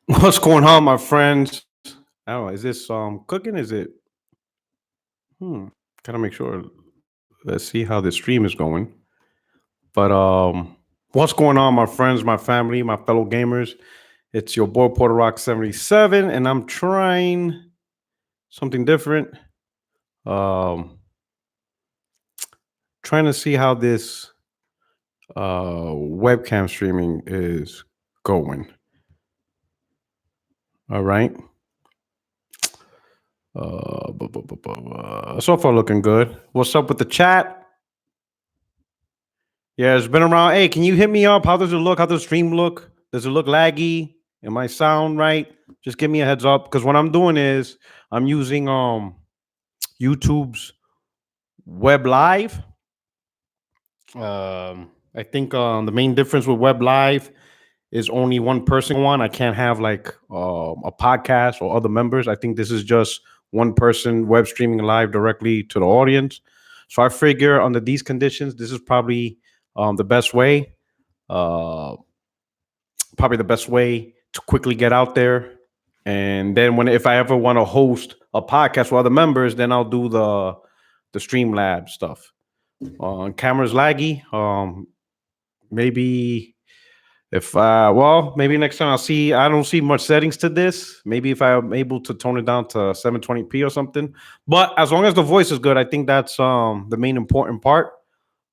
What's going on, my friends? I don't know. Is this cooking? Is it? Hmm. Gotta make sure. Let's see how the stream is going. But what's going on, my friends, my family, my fellow gamers? It's your boy Porter Rock 77, and I'm trying something different. Um, trying to see how this webcam streaming is going. All right. So far looking good. What's up with the chat? Yeah, it's been around. Hey, can you hit me up? How does it look? How does the stream look? Does it look laggy? Am I sound right? Just give me a heads up. Because what I'm doing is I'm using YouTube's Web Live. I think the main difference with Web Live is only one person one. I can't have like a podcast or other members. I think this is just one person web streaming live directly to the audience. So I figure under these conditions, this is probably the best way. Probably the best way to quickly get out there. And then if I ever want to host a podcast with other members, then I'll do the Streamlab stuff. Camera's laggy. Maybe if maybe next time I'll see. I don't see much settings to this. Maybe if I'm able to tone it down to 720p or something. But as long as the voice is good, I think that's the main important part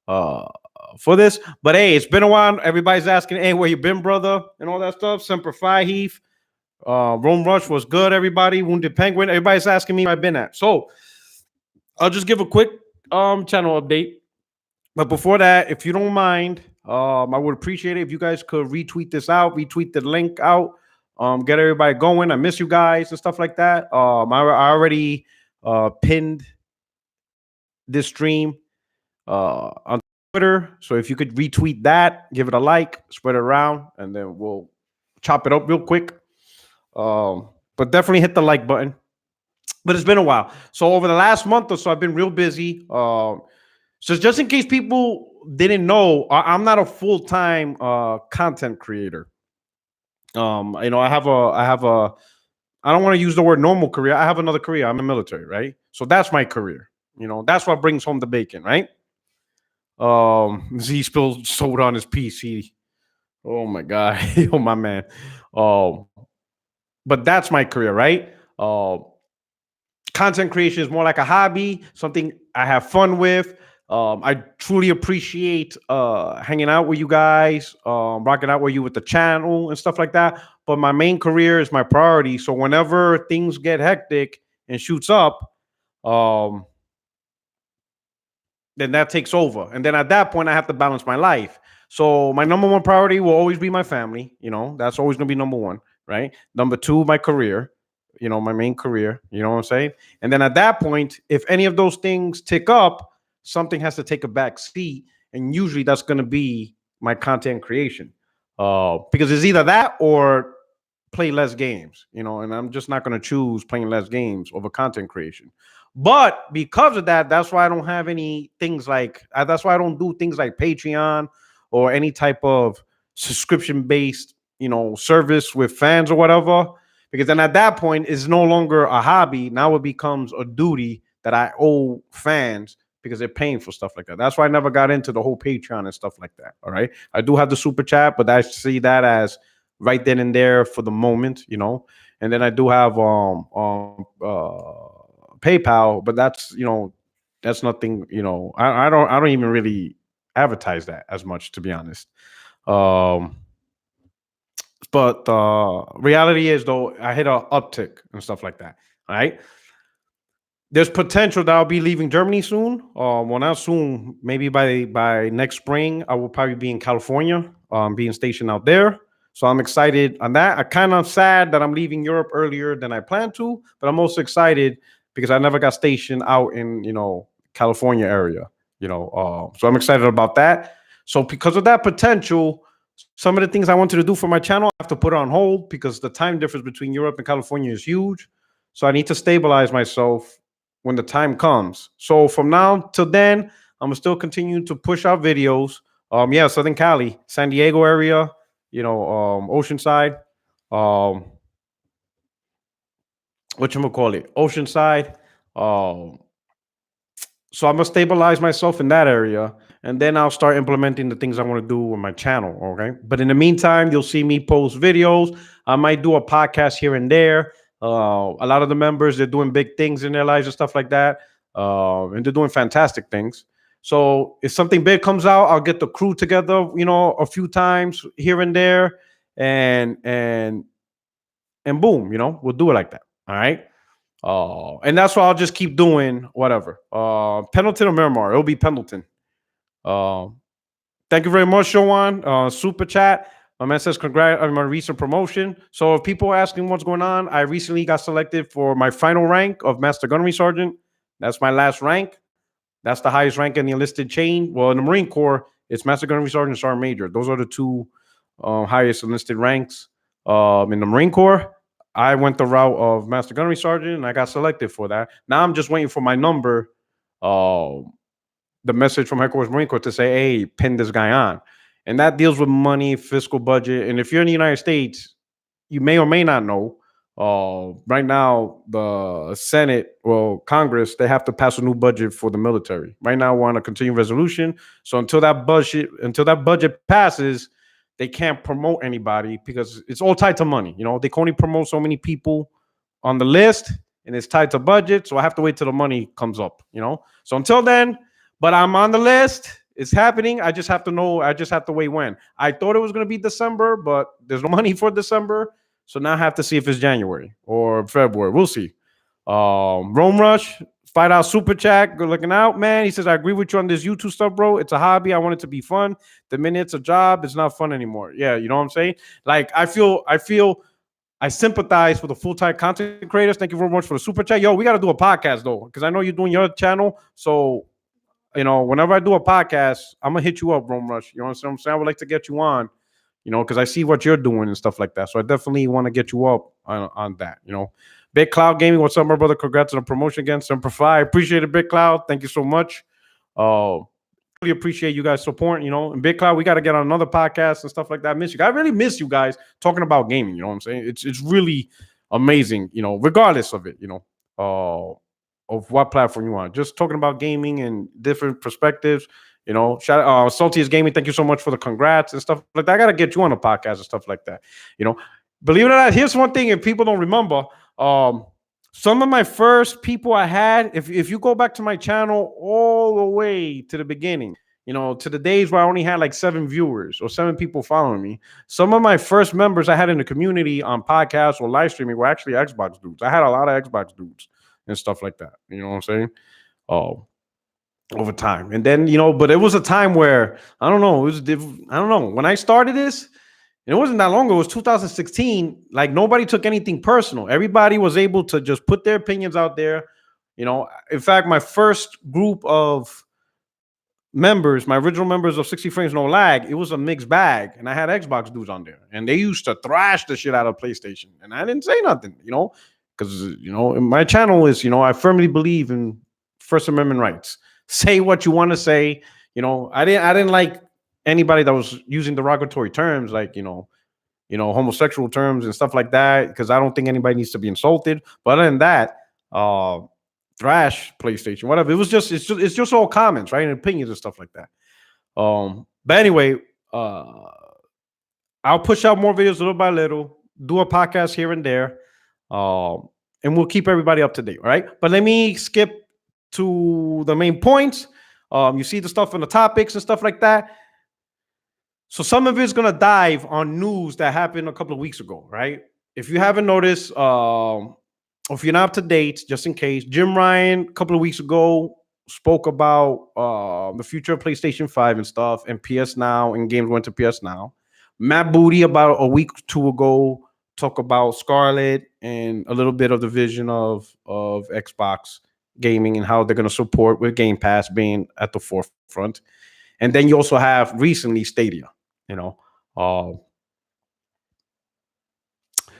for this. But hey, it's been a while. Everybody's asking, hey, where you been, brother, and all that stuff. Semper Fi, Heath. Rome Rush was good. Everybody, Wounded Penguin. Everybody's asking me where I've been at. So I'll just give a quick channel update. But before that, if you don't mind, I would appreciate it if you guys could retweet this out, retweet the link out, get everybody going. I miss you guys and stuff like that. I already pinned this stream on Twitter. So if you could retweet that, give it a like, spread it around, and then we'll chop it up real quick. But definitely hit the like button. But it's been a while. So over the last month or so, I've been real busy. So just in case people didn't know, I'm not a full-time content creator. I have a I don't want to use the word normal career. I have another career. I'm in the military, right? So that's my career. That's what brings home the bacon, right? Z spilled soda on his PC. Oh my God. Oh my man. But that's my career, right? Content creation is more like a hobby, something I have fun with. I truly appreciate hanging out with you guys, rocking out with you with the channel and stuff like that. But my main career is my priority. So whenever things get hectic and shoots up, then that takes over. And then at that point, I have to balance my life. So my number one priority will always be my family. That's always going to be number one, right? Number two, my career. My main career. You know what I'm saying? And then at that point, if any of those things tick up, something has to take a back seat, and usually that's going to be my content creation, because it's either that or play less games, and I'm just not going to choose playing less games over content creation. But because of that, that's why I don't have any things like that's why I don't do things like Patreon or any type of subscription based service with fans or whatever, because then at that point it's no longer a hobby. Now it becomes a duty that I owe fans because they're paying for stuff like that. That's why I never got into the whole Patreon and stuff like that. All right. I do have the super chat, but I see that as right then and there for the moment, and then I do have PayPal, but that's nothing, I don't even really advertise that as much, to be honest. But reality is, though, I hit an uptick and stuff like that. All right. There's potential that I'll be leaving Germany soon. Well, not soon. Maybe by next spring, I will probably be in California, being stationed out there. So I'm excited on that. I'm kind of sad that I'm leaving Europe earlier than I planned to, but I'm also excited because I never got stationed out in California area. So I'm excited about that. So because of that potential, some of the things I wanted to do for my channel, I have to put it on hold because the time difference between Europe and California is huge. So I need to stabilize myself when the time comes. So from now till then, I'm still continuing to push out videos. Yeah, Southern Cali, San Diego area, Oceanside. Um, what you call it? Oceanside. Um, so I'm gonna stabilize myself in that area, and then I'll start implementing the things I want to do with my channel. Okay, but in the meantime, you'll see me post videos. I might do a podcast here and there. A lot of the members, they're doing big things in their lives and stuff like that, and they're doing fantastic things. So if something big comes out, I'll get the crew together, a few times here and there, and boom, we'll do it like that. All right. And that's why I'll just keep doing whatever. Pendleton or Miramar. It'll be Pendleton. Uh, Thank you very much, Showan. Super chat. My man says, congrats on my recent promotion. So if people are asking what's going on, I recently got selected for my final rank of Master Gunnery Sergeant. That's my last rank. That's the highest rank in the enlisted chain. Well, in the Marine Corps, it's Master Gunnery Sergeant and Sergeant Major. Those are the two highest enlisted ranks in the Marine Corps. I went the route of Master Gunnery Sergeant, and I got selected for that. Now I'm just waiting for my number, the message from Headquarters Marine Corps to say, hey, pin this guy on. And that deals with money, fiscal budget. And if you're in the United States, you may or may not know, right now, the Senate, Congress, they have to pass a new budget for the military. Right now, we're on a continuing resolution. So until that budget passes, they can't promote anybody because it's all tied to money. They can only promote so many people on the list, and it's tied to budget. So I have to wait till the money comes up. So until then, but I'm on the list. It's happening. I just have to know. I just have to wait when. I thought it was going to be December, but there's no money for December. So now I have to see if it's January or February. We'll see. Rome Rush, Fight Out Super Chat. Good looking out, man. He says, I agree with you on this YouTube stuff, bro. It's a hobby. I want it to be fun. The minute it's a job, it's not fun anymore. Yeah, you know what I'm saying? Like, I sympathize for the full-time content creators. Thank you very much for the super chat. Yo, we got to do a podcast, though, because I know you're doing your channel. So, whenever I do a podcast, I'm going to hit you up, Rome Rush. You know what I'm saying? I would like to get you on, because I see what you're doing and stuff like that. So I definitely want to get you up on that, Big Cloud Gaming, what's up, my brother? Congrats on the promotion again. Semper Fi. Appreciate it, Big Cloud. Thank you so much. Really appreciate you guys support, And Big Cloud, we got to get on another podcast and stuff like that. I miss you. I really miss you guys talking about gaming. You know what I'm saying? It's really amazing, regardless of it, of what platform you want. Just talking about gaming and different perspectives. Shout out Saltiest Gaming. Thank you so much for the congrats and stuff like that. I gotta get you on a podcast and stuff like that. Believe it or not, here's one thing, if people don't remember, some of my first people I had, if you go back to my channel all the way to the beginning, to the days where I only had like 7 viewers or 7 people following me, some of my first members I had in the community on podcasts or live streaming were actually Xbox dudes. I had a lot of Xbox dudes and stuff like that. You know what I'm saying? Over time. And then, but it was a time where, I don't know, when I started this, and it wasn't that long ago, it was 2016, like nobody took anything personal. Everybody was able to just put their opinions out there. In fact, my first group of members, my original members of 60 Frames No Lag, it was a mixed bag, and I had Xbox dudes on there, and they used to thrash the shit out of PlayStation, and I didn't say nothing, because my channel is, I firmly believe in First Amendment rights. Say what you want to say. I didn't like anybody that was using derogatory terms, like homosexual terms and stuff like that, because I don't think anybody needs to be insulted. But other than that, thrash PlayStation, whatever. It's just all comments, right, and opinions and stuff like that. But anyway, I'll push out more videos little by little, do a podcast here and there, and we'll keep everybody up to date. All right. But let me skip to the main points. You see the stuff in the topics and stuff like that. So some of it's gonna dive on news that happened a couple of weeks ago, right? If you haven't noticed, if you're not up to date, just in case, Jim Ryan a couple of weeks ago spoke about the future of PlayStation 5 and stuff, and PS Now, and games went to PS Now. Matt Booty about a week or two ago talked about Scarlett and a little bit of the vision of Xbox gaming and how they're going to support with Game Pass being at the forefront. And then you also have recently Stadia,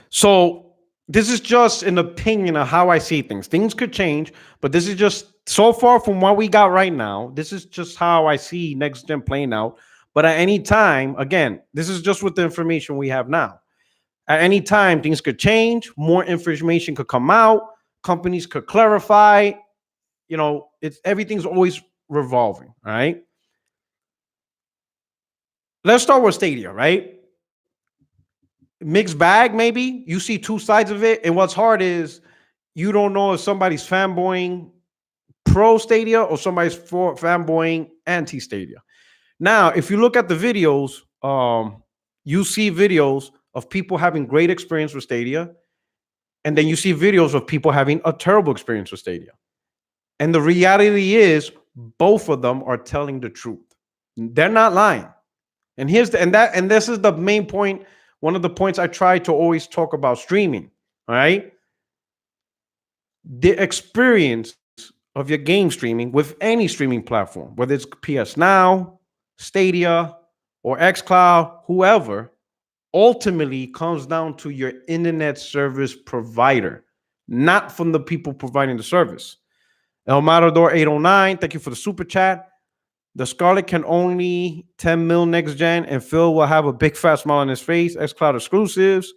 so this is just an opinion of how I see things. Things could change, but this is just so far from what we got right now. This is just how I see next gen playing out. But at any time, again, this is just with the information we have now. At any time, things could change, more information could come out, companies could clarify. It's everything's always revolving. All right. Let's start with Stadia, right? Mixed bag, maybe. You see two sides of it. And what's hard is you don't know if somebody's fanboying pro Stadia or somebody's fanboying anti Stadia. Now, if you look at the videos, you see videos of people having great experience with Stadia, and then you see videos of people having a terrible experience with Stadia. And the reality is, both of them are telling the truth. They're not lying. And this is the main point. One of the points I try to always talk about streaming. All right. The experience of your game streaming with any streaming platform, whether it's PS Now, Stadia, or XCloud, whoever, ultimately comes down to your internet service provider, not from the people providing the service. El Matador 809, thank you for the super chat. The Scarlett can only 10 mil next gen, and Phil will have a big fat smile on his face. XCloud exclusives.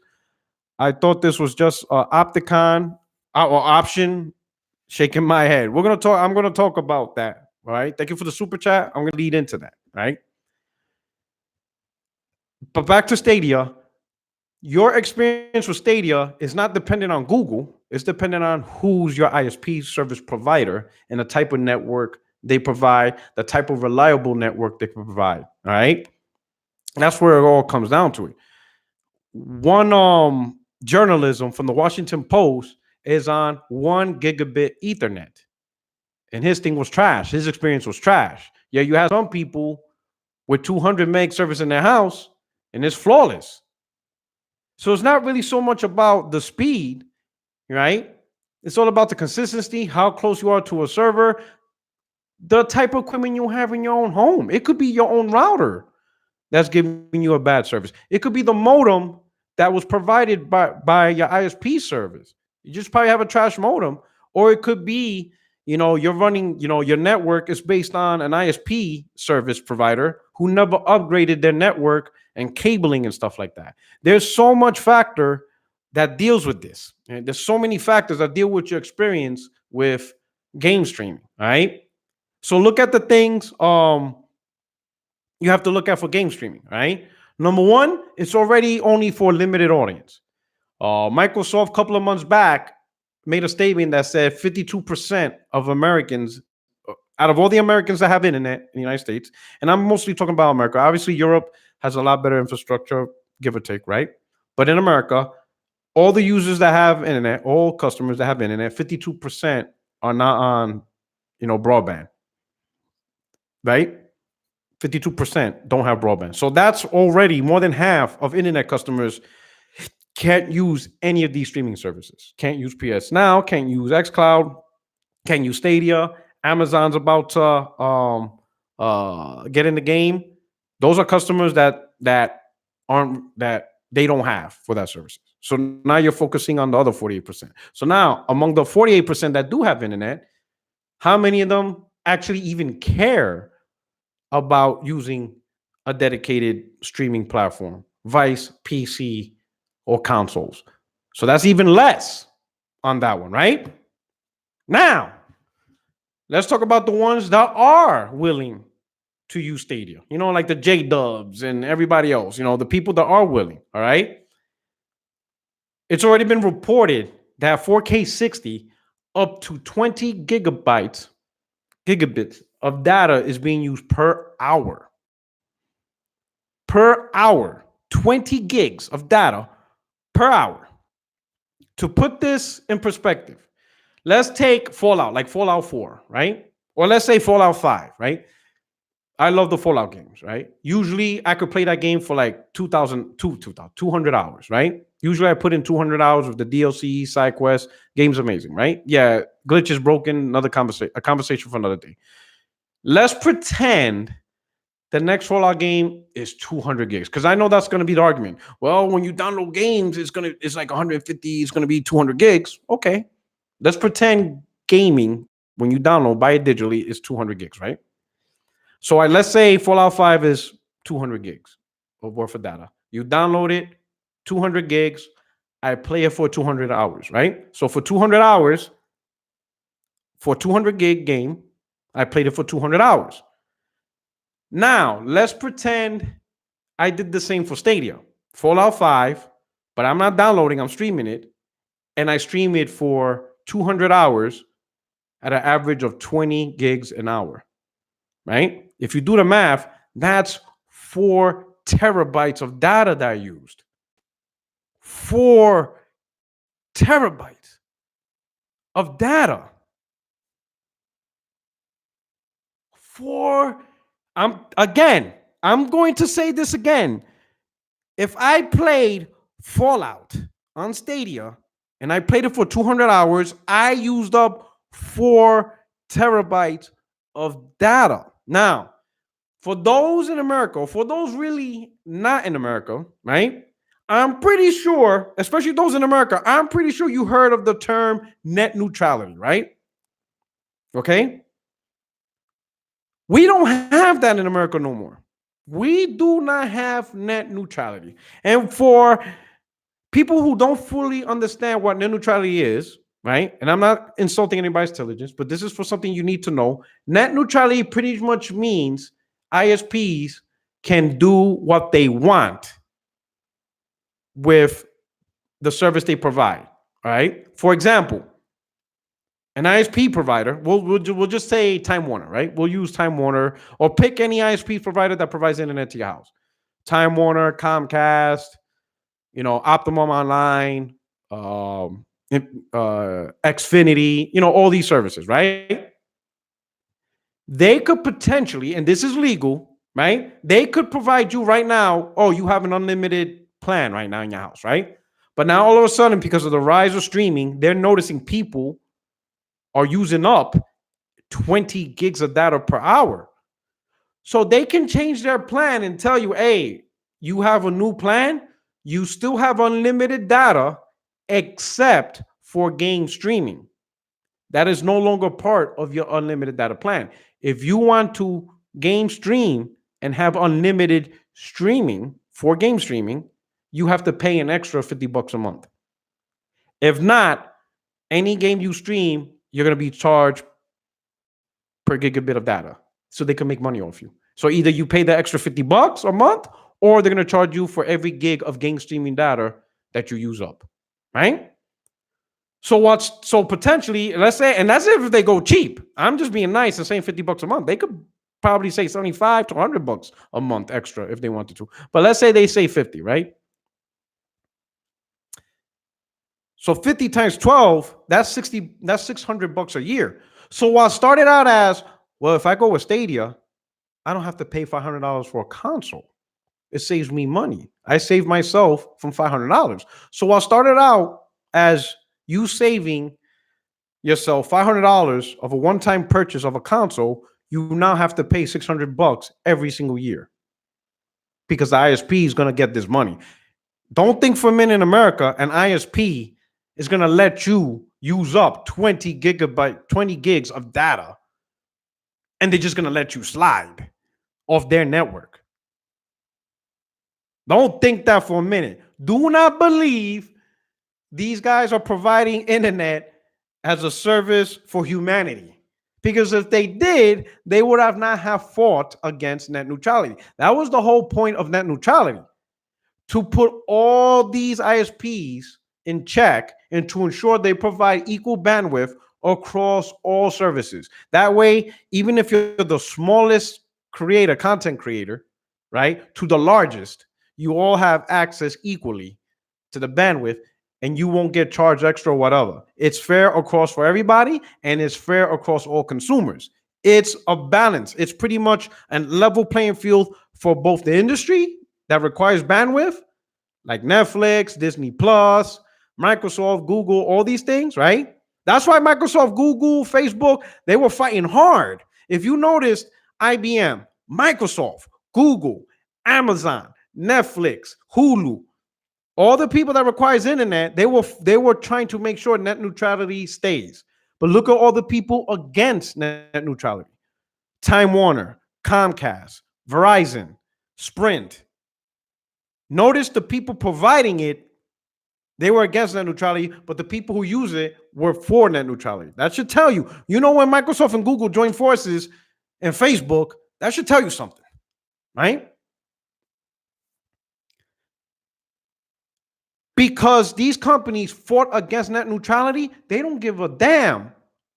I thought this was just Opticon or option. Shaking my head. I'm gonna talk about that. All right. Thank you for the super chat. I'm gonna lead into that. Right. But back to Stadia. Your experience with Stadia is not dependent on Google. It's dependent on who's your ISP service provider and the type of network they provide, the type of reliable network they can provide. All right. That's where it all comes down to it. One journalism from the Washington Post is on 1 gigabit Ethernet. And his thing was trash. His experience was trash. Yeah, you have some people with 200 meg service in their house, and it's flawless. So it's not really so much about the speed, right? It's all about the consistency, how close you are to a server, the type of equipment you have in your own home. It could be your own router that's giving you a bad service. It could be the modem that was provided by your ISP service. You just probably have a trash modem, or it could be, you're running, your network is based on an ISP service provider who never upgraded their network and cabling and stuff like that. There's so much factor that deals with this. And there's so many factors that deal with your experience with game streaming. All right. So look at the things you have to look at for game streaming. Right. Number one, it's already only for a limited audience. Microsoft, a couple of months back, made a statement that said 52% of Americans, out of all the Americans that have internet in the United States, and I'm mostly talking about America. Obviously, Europe has a lot better infrastructure, give or take, right? But in America, all the users that have internet, all customers that have internet, 52% are not on, broadband, right? 52% don't have broadband. So that's already more than half of internet customers can't use any of these streaming services. Can't use PS Now, can't use XCloud, can't use Stadia. Amazon's about to get in the game. Those are customers that they don't have for that service. So now you're focusing on the other 48%. So now among the 48% that do have internet, how many of them actually even care about using a dedicated streaming platform, Vice, PC, or consoles? So that's even less on that one, right? Now, let's talk about the ones that are willing to use Stadia. Like the J-Dubs and everybody else, the people that are willing, all right? It's already been reported that 4K 60 up to 20 gigabits of data is being used per hour. Per hour, 20 gigs of data per hour. To put this in perspective, let's take Fallout, like Fallout 4, right? Or let's say Fallout 5, right? I love the Fallout games, right? Usually I could play that game for like 200 hours, right? Usually I put in 200 hours of the DLC, side quests. Game's amazing, right? Yeah, glitch is broken, a conversation for another day. Let's pretend the next Fallout game is 200 gigs, because I know that's going to be the argument. Well, when you download games, it's like 150, it's going to be 200 gigs. Okay, let's pretend gaming, when you download, buy it digitally, is 200 gigs, right? So let's say Fallout 5 is 200 gigs of worth of data. You download it, 200 gigs. I play it for 200 hours, right? So for 200 hours, for a 200 gig game, I played it for 200 hours. Now, let's pretend I did the same for Stadia. Fallout 5, but I'm not downloading, I'm streaming it. And I stream it for 200 hours at an average of 20 gigs an hour, right? If you do the math, that's 4 terabytes of data that I used. 4 terabytes of data. I'm going to say this again. If I played Fallout on Stadia and I played it for 200 hours, I used up 4 terabytes of data. Now, for those in America, for those really not in America, right? I'm pretty sure, especially those in America, I'm pretty sure you heard of the term net neutrality, right? Okay. We don't have that in America no more. We do not have net neutrality. And for people who don't fully understand what net neutrality is, right? And I'm not insulting anybody's intelligence, but this is for something you need to know. Net neutrality pretty much means ISPs can do what they want with the service they provide. All right. For example, an ISP provider, we'll just say Time Warner, right? We'll use Time Warner or pick any ISP provider that provides internet to your house. Time Warner, Comcast, Optimum Online, Xfinity, all these services, right? They could potentially, and this is legal, right? They could provide you right now, you have an unlimited plan right now in your house, right? But now all of a sudden, because of the rise of streaming, they're noticing people are using up 20 gigs of data per hour. So they can change their plan and tell you, hey, you have a new plan. You still have unlimited data, except for game streaming. That is no longer part of your unlimited data plan. If you want to game stream and have unlimited streaming for game streaming, you have to pay an extra $50 a month. If not, any game you stream, you're going to be charged per gigabit of data, so they can make money off you. So either you pay the extra $50 a month, or they're going to charge you for every gig of game streaming data that you use up, right? So potentially, let's say, and that's if they go cheap. I'm just being nice and saying $50 a month. They could probably say 75 to $100 a month extra if they wanted to. But let's say they say 50, right? So 50 times 12, that's 60, that's $600 a year. So while it started out as, well, if I go with Stadia, I don't have to pay $500 for a console. It saves me money. I save myself from $500. So while it started out as you saving yourself $500 of a one-time purchase of a console, you now have to pay $600 every single year because the ISP is going to get this money. Don't think for a minute in America, an ISP is going to let you use up 20 gigs of data, and they're just going to let you slide off their network. Don't think that for a minute. Do not believe these guys are providing internet as a service for humanity. Because if they did, they would have not have fought against net neutrality. That was the whole point of net neutrality, to put all these ISPs in check and to ensure they provide equal bandwidth across all services. That way, even if you're the smallest content creator, right, to the largest, you all have access equally to the bandwidth, and you won't get charged extra or whatever. It's fair across for everybody, and it's fair across all consumers. It's a balance. It's pretty much a level playing field for both the industry that requires bandwidth, like Netflix, Disney Plus, Microsoft, Google, all these things, right? That's why Microsoft, Google, Facebook, they were fighting hard. If you noticed, IBM, Microsoft, Google, Amazon, Netflix, Hulu, all the people that requires internet, they were trying to make sure net neutrality stays. But look at all the people against net neutrality. Time Warner, Comcast, Verizon, Sprint. Notice the people providing it, they were against net neutrality, but the people who use it were for net neutrality. That should tell you. You know, when Microsoft and Google joined forces and Facebook, that should tell you something, right? Because these companies fought against net neutrality, they don't give a damn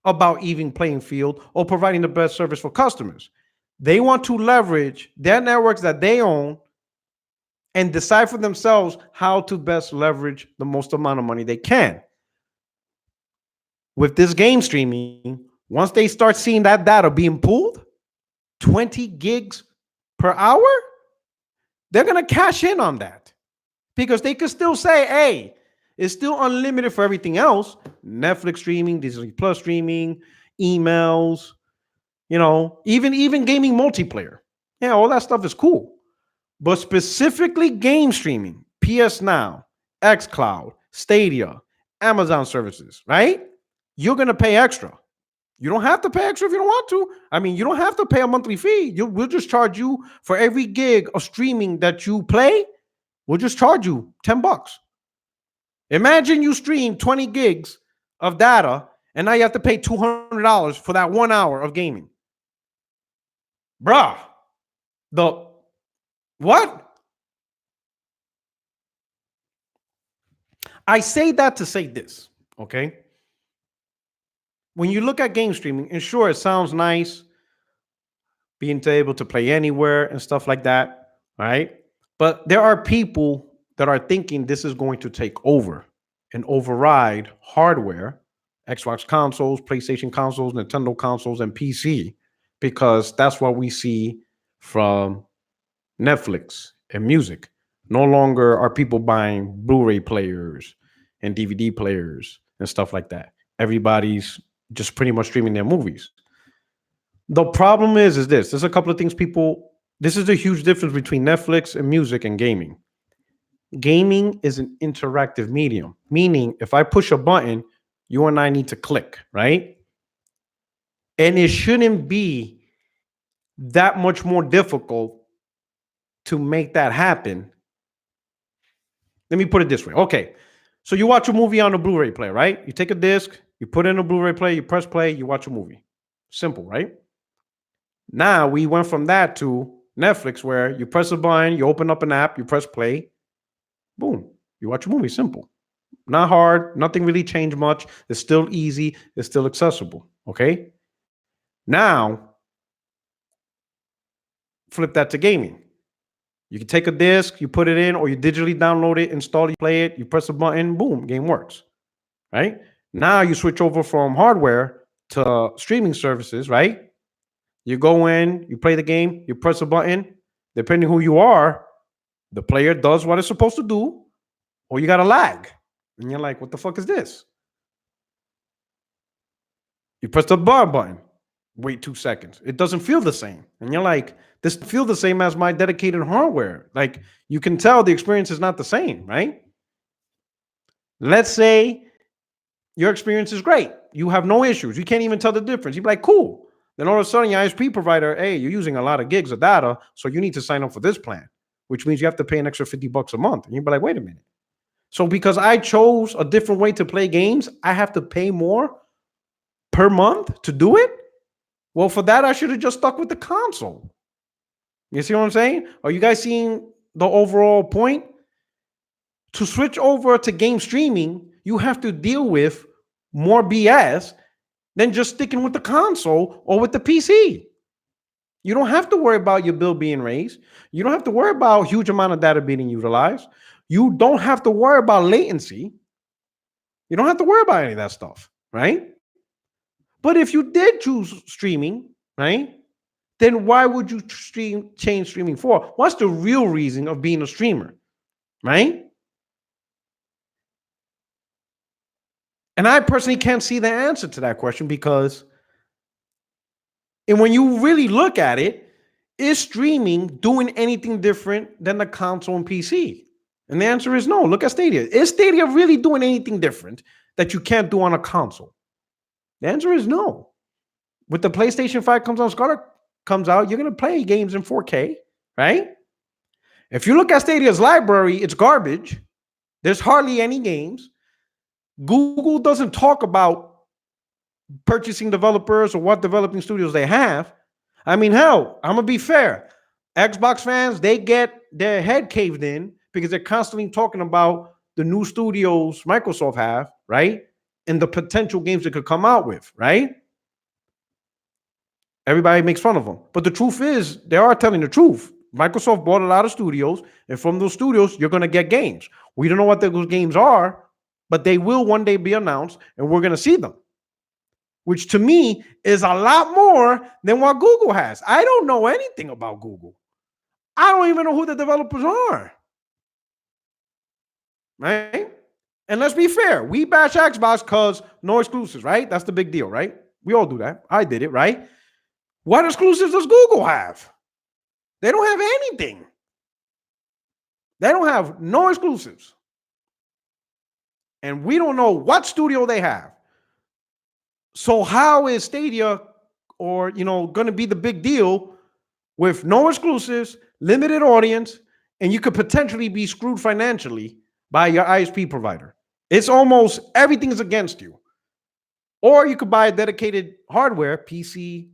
about even playing field or providing the best service for customers. They want to leverage their networks that they own and decide for themselves how to best leverage the most amount of money they can. With this game streaming, once they start seeing that data being pulled, 20 gigs per hour, they're going to cash in on that. Because they could still say, hey, it's still unlimited for everything else. Netflix streaming, Disney Plus streaming, emails, you know, even gaming multiplayer. Yeah, all that stuff is cool. But specifically game streaming, PS Now, XCloud, Stadia, Amazon services, right? You're going to pay extra. You don't have to pay extra if you don't want to. I mean, you don't have to pay a monthly fee. We'll just charge you for every gig of streaming that you play. We'll just charge you $10. Imagine you stream 20 gigs of data and now you have to pay $200 for that 1 hour of gaming. Bruh, what? I say that to say this, okay? When you look at game streaming, and sure, it sounds nice being able to play anywhere and stuff like that, right? But there are people that are thinking this is going to take over and override hardware, Xbox consoles, PlayStation consoles, Nintendo consoles, and PC, because that's what we see from Netflix and music. No longer are people buying Blu-ray players and DVD players and stuff like that. Everybody's just pretty much streaming their movies. The problem is this. There's a couple of things this is a huge difference between Netflix and music and gaming. Gaming is an interactive medium, meaning if I push a button, you and I need to click, right? And it shouldn't be that much more difficult to make that happen. Let me put it this way. Okay, so you watch a movie on a Blu-ray player, right? You take a disc, you put in a Blu-ray player, you press play, you watch a movie. Simple, right? Now we went from that to Netflix, where you press a button, you open up an app, you press play, boom, you watch a movie. Simple. Not hard, nothing really changed much. It's still easy, it's still accessible, okay? Now, flip that to gaming. You can take a disc, you put it in, or you digitally download it, install it, play it, you press a button, boom, game works, right? Now you switch over from hardware to streaming services, right? You go in, you play the game, you press a button. Depending who you are, the player does what it's supposed to do, or you got a lag. And you're like, what the fuck is this? You press the bar button, wait 2 seconds. It doesn't feel the same. And you're like, this feels the same as my dedicated hardware. Like, you can tell the experience is not the same, right? Let's say your experience is great. You have no issues. You can't even tell the difference. You'd be like, cool. Then all of a sudden, your ISP provider, hey, you're using a lot of gigs of data, so you need to sign up for this plan, which means you have to pay an extra $50 a month. And you'd be like, wait a minute. So because I chose a different way to play games, I have to pay more per month to do it? Well, for that, I should have just stuck with the console. You see what I'm saying? Are you guys seeing the overall point? To switch over to game streaming, you have to deal with more BS than just sticking with the console or with the PC. You don't have to worry about your bill being raised. You don't have to worry about huge amount of data being utilized. You don't have to worry about latency. You don't have to worry about any of that stuff, right? But if you did choose streaming, right, then why would you change streaming for? What's the real reason of being a streamer, right? And I personally can't see the answer to that question, because when you really look at it, is streaming doing anything different than the console and PC? And the answer is no. Look at Stadia. Is Stadia really doing anything different that you can't do on a console? The answer is no. With the PlayStation 5 Scarlett comes out, you're going to play games in 4K, right? If you look at Stadia's library, it's garbage. There's hardly any games. Google doesn't talk about purchasing developers or what developing studios they have. I mean, hell, I'm gonna be fair. Xbox fans, they get their head caved in because they're constantly talking about the new studios Microsoft have, right? And the potential games they could come out with, right? Everybody makes fun of them. But the truth is, they are telling the truth. Microsoft bought a lot of studios, and from those studios, you're going to get games. We don't know what those games are, but they will one day be announced, and we're going to see them, which to me is a lot more than what Google has. I don't know anything about Google. I don't even know who the developers are. Right? And let's be fair. We bash Xbox because no exclusives, right? That's the big deal, right? We all do that. I did it, right? What exclusives does Google have? They don't have anything. They don't have no exclusives. And we don't know what studio they have. So how is Stadia going to be the big deal with no exclusives, limited audience, and you could potentially be screwed financially by your ISP provider? It's almost everything is against you. Or you could buy a dedicated hardware, PC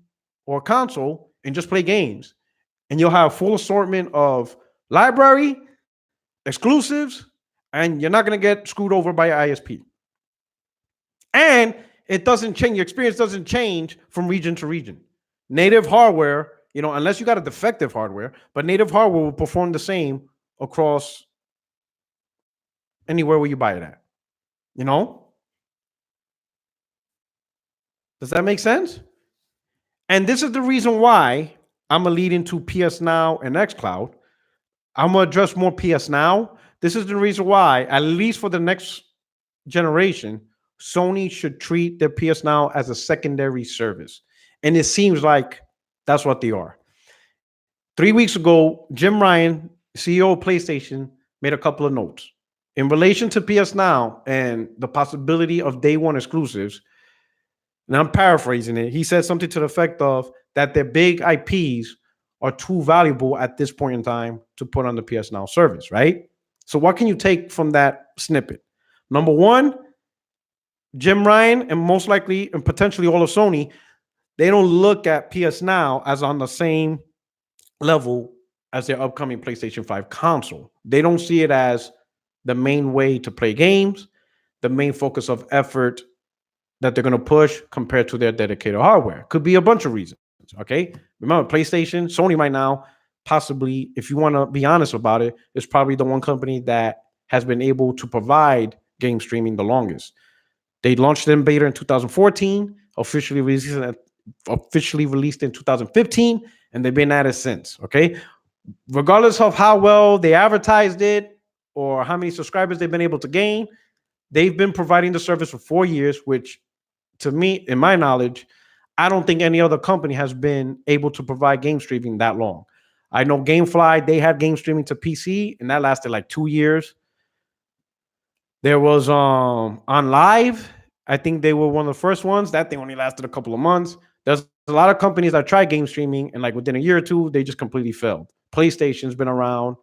or console, and just play games. And you'll have full assortment of library, exclusives, and you're not going to get screwed over by your ISP. And it doesn't change. Your experience doesn't change from region to region. Native hardware, unless you got a defective hardware, but native hardware will perform the same across anywhere where you buy it at. Does that make sense? And this is the reason why I'm going to lead into PS Now and XCloud. I'm going to address more PS Now. This is the reason why, at least for the next generation, Sony should treat their PS Now as a secondary service. And it seems like that's what they are. 3 weeks ago, Jim Ryan, CEO of PlayStation, made a couple of notes. In relation to PS Now and the possibility of day one exclusives, and I'm paraphrasing it, he said something to the effect of that their big IPs are too valuable at this point in time to put on the PS Now service, right? So what can you take from that snippet? Number one, Jim Ryan and most likely and potentially all of Sony, they don't look at PS Now as on the same level as their upcoming PlayStation 5 console. They don't see it as the main way to play games, the main focus of effort that they're going to push compared to their dedicated hardware. Could be a bunch of reasons, okay? Remember, PlayStation, Sony right now, possibly, if you want to be honest about it, is probably the one company that has been able to provide game streaming the longest. They launched in beta in 2014, officially released in 2015, and they've been at it since, okay? Regardless of how well they advertised it or how many subscribers they've been able to gain, they've been providing the service for 4 years, which to me, in my knowledge, I don't think any other company has been able to provide game streaming that long. I know GameFly, they had game streaming to PC, and that lasted like 2 years. There was on Live, I think they were one of the first ones. That thing only lasted a couple of months. There's a lot of companies that try game streaming, and like within a year or two, they just completely failed. PlayStation's been around.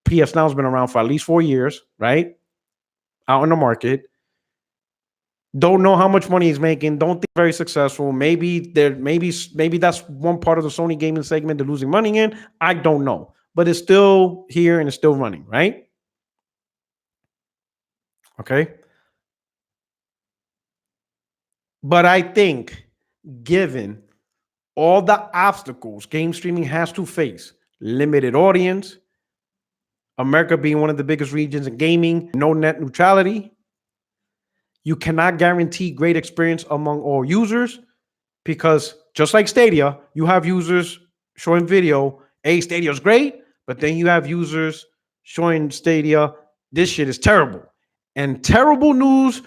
PS Now's been around for at least 4 years, right? Out in the market. Don't know how much money he's making. Don't think very successful. Maybe that's one part of the Sony gaming segment they're losing money in. I don't know, but it's still here and it's still running, right? Okay. But I think, given all the obstacles game streaming has to face, limited audience, America being one of the biggest regions in gaming, no net neutrality, you cannot guarantee great experience among all users because just like Stadia, you have users showing video, hey, Stadia's great, but then you have users showing Stadia, this shit is terrible. And terrible news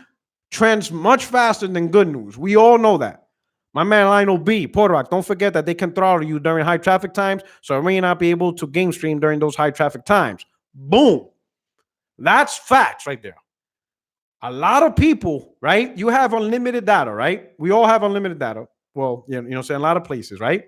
trends much faster than good news. We all know that. My man Lionel B, Portorock, don't forget that they can throttle you during high traffic times, so I may not be able to game stream during those high traffic times. Boom. That's facts right there. A lot of people, right? You have unlimited data, right? We all have unlimited data. Well, a lot of places, right?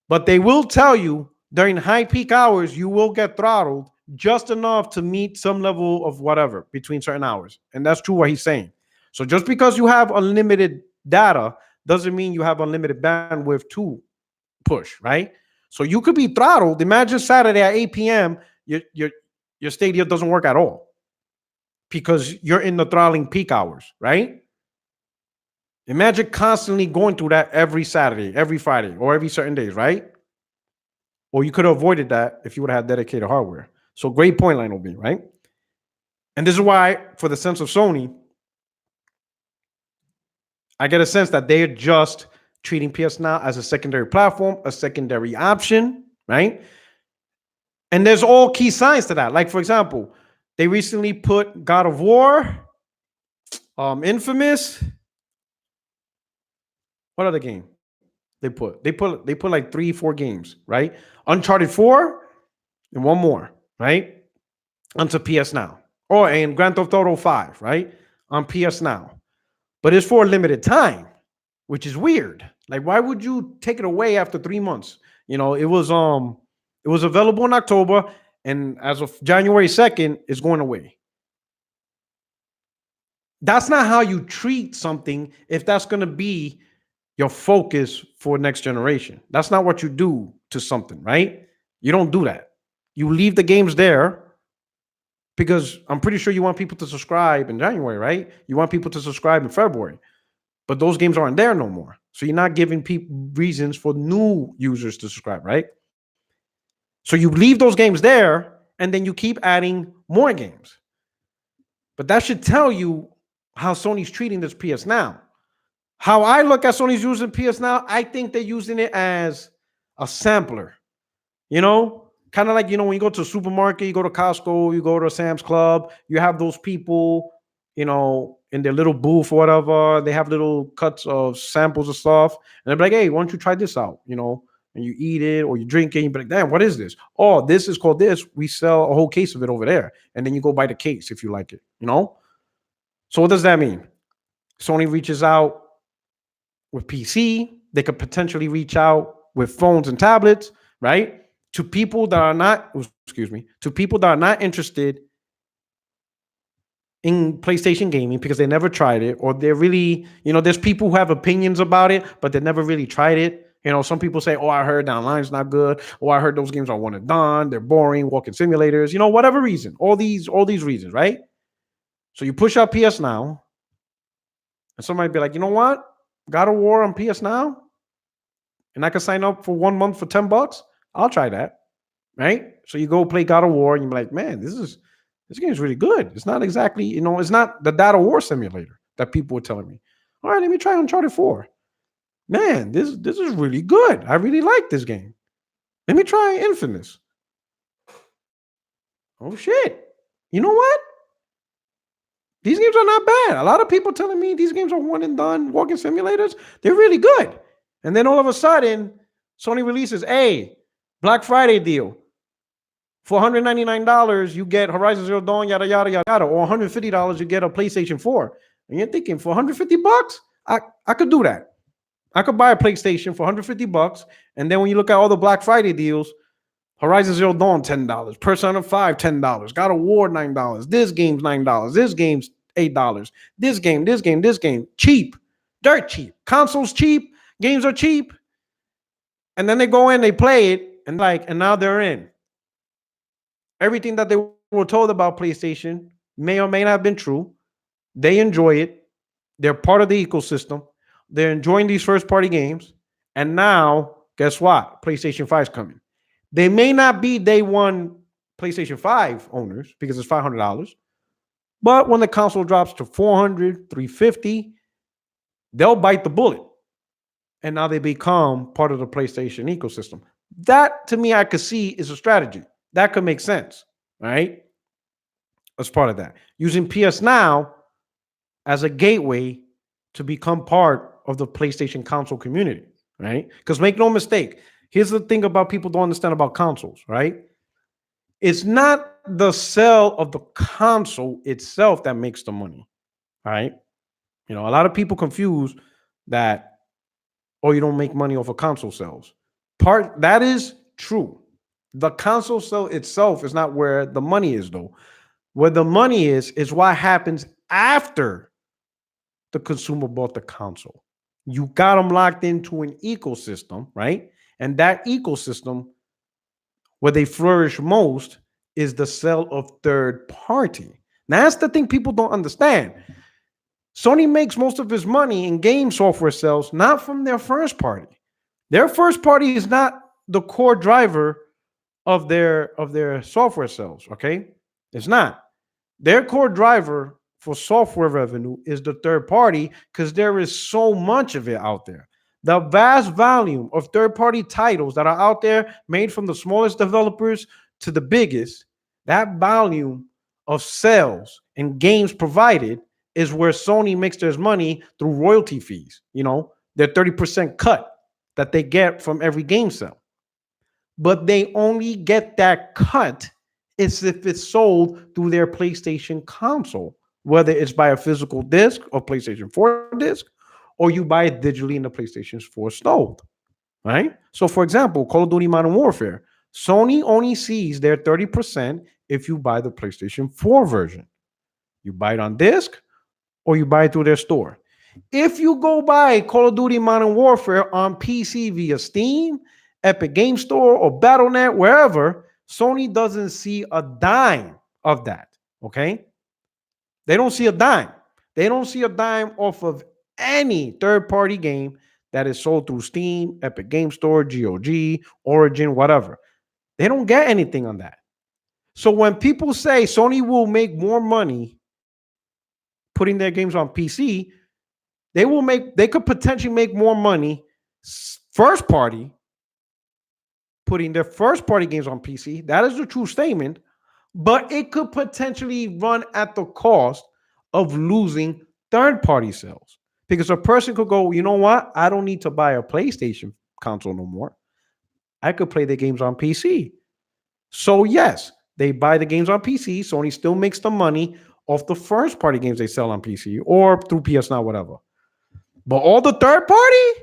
But they will tell you During high peak hours, you will get throttled just enough to meet some level of whatever between certain hours. And that's true what he's saying. So just because you have unlimited data doesn't mean you have unlimited bandwidth to push, right? So you could be throttled. Imagine Saturday at 8 p.m. Your Stadia doesn't work at all because you're in the throttling peak hours, right? Imagine constantly going through that every Saturday, every Friday, or every certain days, right? Or you could have avoided that if you would have had dedicated hardware. So great point, Lionel B, right? And this is why, for the sense of Sony, I get a sense that they're just treating PS Now as a secondary platform, a secondary option, right? And there's all key signs to that. Like, for example, they recently put God of War, Infamous. What other game they put? They put like 3, 4 games, right? Uncharted 4 and one more, right? Onto PS Now. Or and Grand Theft Auto 5, right? On PS Now. But it's for a limited time, which is weird. Like, why would you take it away after 3 months? It was available in October, and as of January 2nd, it's going away. That's not how you treat something if that's going to be your focus for next generation. That's not what you do to something, right? You don't do that. You leave the games there because I'm pretty sure you want people to subscribe in January, right? You want people to subscribe in February, but those games aren't there no more. So you're not giving people reasons for new users to subscribe, right? So you leave those games there and then you keep adding more games. But that should tell you how Sony's treating this PS Now. How I look at Sony's using PS Now, I think they're using it as a sampler. Kind of like, when you go to a supermarket, you go to Costco, you go to Sam's Club, you have those people, in their little booth or whatever. They have little cuts of samples of stuff. And they're like, hey, why don't you try this out? And you eat it or you drink it. And you be like, damn, what is this? Oh, this is called this. We sell a whole case of it over there. And then you go buy the case if you like it, So what does that mean? Sony reaches out with PC. They could potentially reach out with phones and tablets, right? To people that are not, to people that are not interested in PlayStation gaming because they never tried it, or they're really, there's people who have opinions about it, but they never really tried it. Some people say, oh, I heard the online's not good, or I heard those games are one and done, they're boring, walking simulators, whatever reason, all these reasons, right? So you push out PS Now, and somebody be like, you know what? God of War on PS Now, and I can sign up for 1 month for $10. I'll try that, right? So you go play God of War, and you're like, man, this game is really good. It's not exactly, it's not the God of War simulator that people were telling me. All right, let me try Uncharted 4. Man, this is really good. I really like this game. Let me try Infamous. Oh shit! You know what? These games are not bad. A lot of people telling me these games are one and done walking simulators. They're really good. And then all of a sudden, Sony releases a Black Friday deal. For $199, you get Horizon Zero Dawn, yada, yada, yada, yada. Or $150, you get a PlayStation 4. And you're thinking, for $150, I could do that. I could buy a PlayStation for $150. And then when you look at all the Black Friday deals, Horizon Zero Dawn, $10. Persona 5, $10. God of War, $9. This game's $9. This game's $8. This game. Cheap. Dirt cheap. Consoles cheap. Games are cheap. And then they go in, they play it, and now they're in. Everything that they were told about PlayStation may or may not have been true. They enjoy it. They're part of the ecosystem. They're enjoying these first-party games. And now, guess what? PlayStation 5 is coming. They may not be day one PlayStation 5 owners because it's $500. But when the console drops to $400, $350, they'll bite the bullet. And now they become part of the PlayStation ecosystem. That, to me, I could see is a strategy. That could make sense, right? As part of that. Using PS Now as a gateway to become part of the PlayStation console community, right? Because make no mistake, here's the thing about people don't understand about consoles, right? It's not the sale of the console itself that makes the money, right? A lot of people confuse that, oh, you don't make money off of console sales. That is true. The console sale itself is not where the money is, though. Where the money is what happens after the consumer bought the console. You got them locked into an ecosystem, right? And that ecosystem, where they flourish most, is the sale of third party. Now, that's the thing people don't understand. Sony makes most of its money in game software sales, not from their first party. Their first party is not the core driver of their software sales. Okay, it's not. Their core driver for software revenue is the third party because there is so much of it out there. The vast volume of third party titles that are out there, made from the smallest developers to the biggest, that volume of sales and games provided is where Sony makes their money through royalty fees, their 30% cut that they get from every game sale. But they only get that cut is if it's sold through their PlayStation console, whether it's by a physical disc or PlayStation 4 disc, or you buy it digitally in the PlayStation 4 stove, right? So, for example, Call of Duty Modern Warfare, Sony only sees their 30% if you buy the PlayStation 4 version. You buy it on disc or you buy it through their store. If you go buy Call of Duty Modern Warfare on PC via Steam, Epic Game Store, or Battle.net, wherever, Sony doesn't see a dime of that. Okay? They don't see a dime. They don't see a dime off of any third-party game that is sold through Steam, Epic Game Store, GOG, Origin, whatever. They don't get anything on that. So when people say Sony will make more money putting their games on PC, they could potentially make more money first party putting their first party games on PC. That is the true statement, but it could potentially run at the cost of losing third party sales, because a person could go, you know what? I don't need to buy a PlayStation console no more. I could play the games on PC. So yes, they buy the games on PC. Sony still makes the money off the first party games they sell on PC or through PS Now, whatever. But all the third party,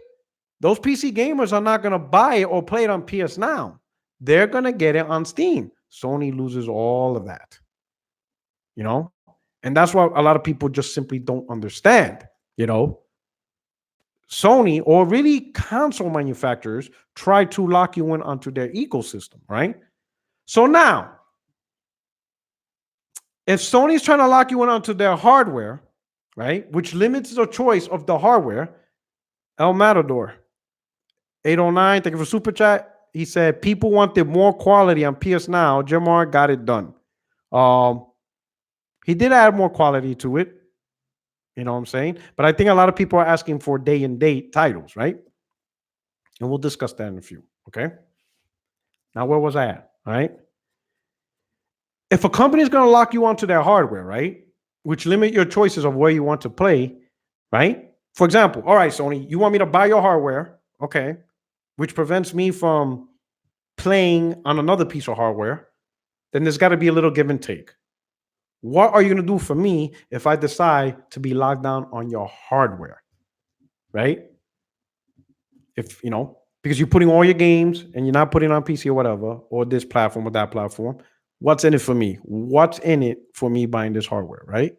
those PC gamers are not going to buy it or play it on PS Now. They're going to get it on Steam. Sony loses all of that. And that's what a lot of people just simply don't understand. Sony, or really console manufacturers, try to lock you in onto their ecosystem, right? So now, if Sony's trying to lock you in onto their hardware, right, which limits the choice of the hardware, El Matador, 809, thank you for super chat. He said people wanted more quality on PS Now. Jamar got it done. He did add more quality to it. You know what I'm saying? But I think a lot of people are asking for day and date titles, right? And we'll discuss that in a few. Okay. Now, where was I at? All right. If a company is going to lock you onto their hardware, right, which limit your choices of where you want to play, right? For example, all right, Sony, you want me to buy your hardware, okay, which prevents me from playing on another piece of hardware, then there's got to be a little give and take. What are you going to do for me if I decide to be locked down on your hardware, right? Because you're putting all your games and you're not putting it on PC or whatever, or this platform or that platform, what's in it for me? What's in it for me buying this hardware, right?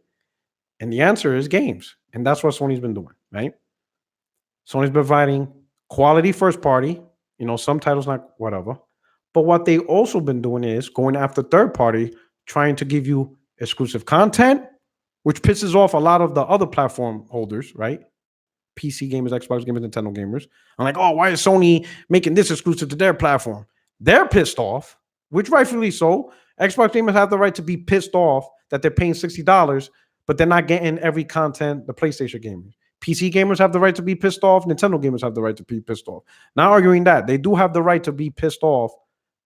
And the answer is games. And that's what Sony's been doing, right? Sony's providing quality first party, some titles, not whatever. But what they also been doing is going after third party, trying to give you exclusive content, which pisses off a lot of the other platform holders, right? PC gamers, Xbox gamers, Nintendo gamers. I'm like, oh, why is Sony making this exclusive to their platform? They're pissed off, which rightfully so. Xbox gamers have the right to be pissed off that they're paying $60, but they're not getting every content the PlayStation gamers. PC gamers have the right to be pissed off. Nintendo gamers have the right to be pissed off. Not arguing that. They do have the right to be pissed off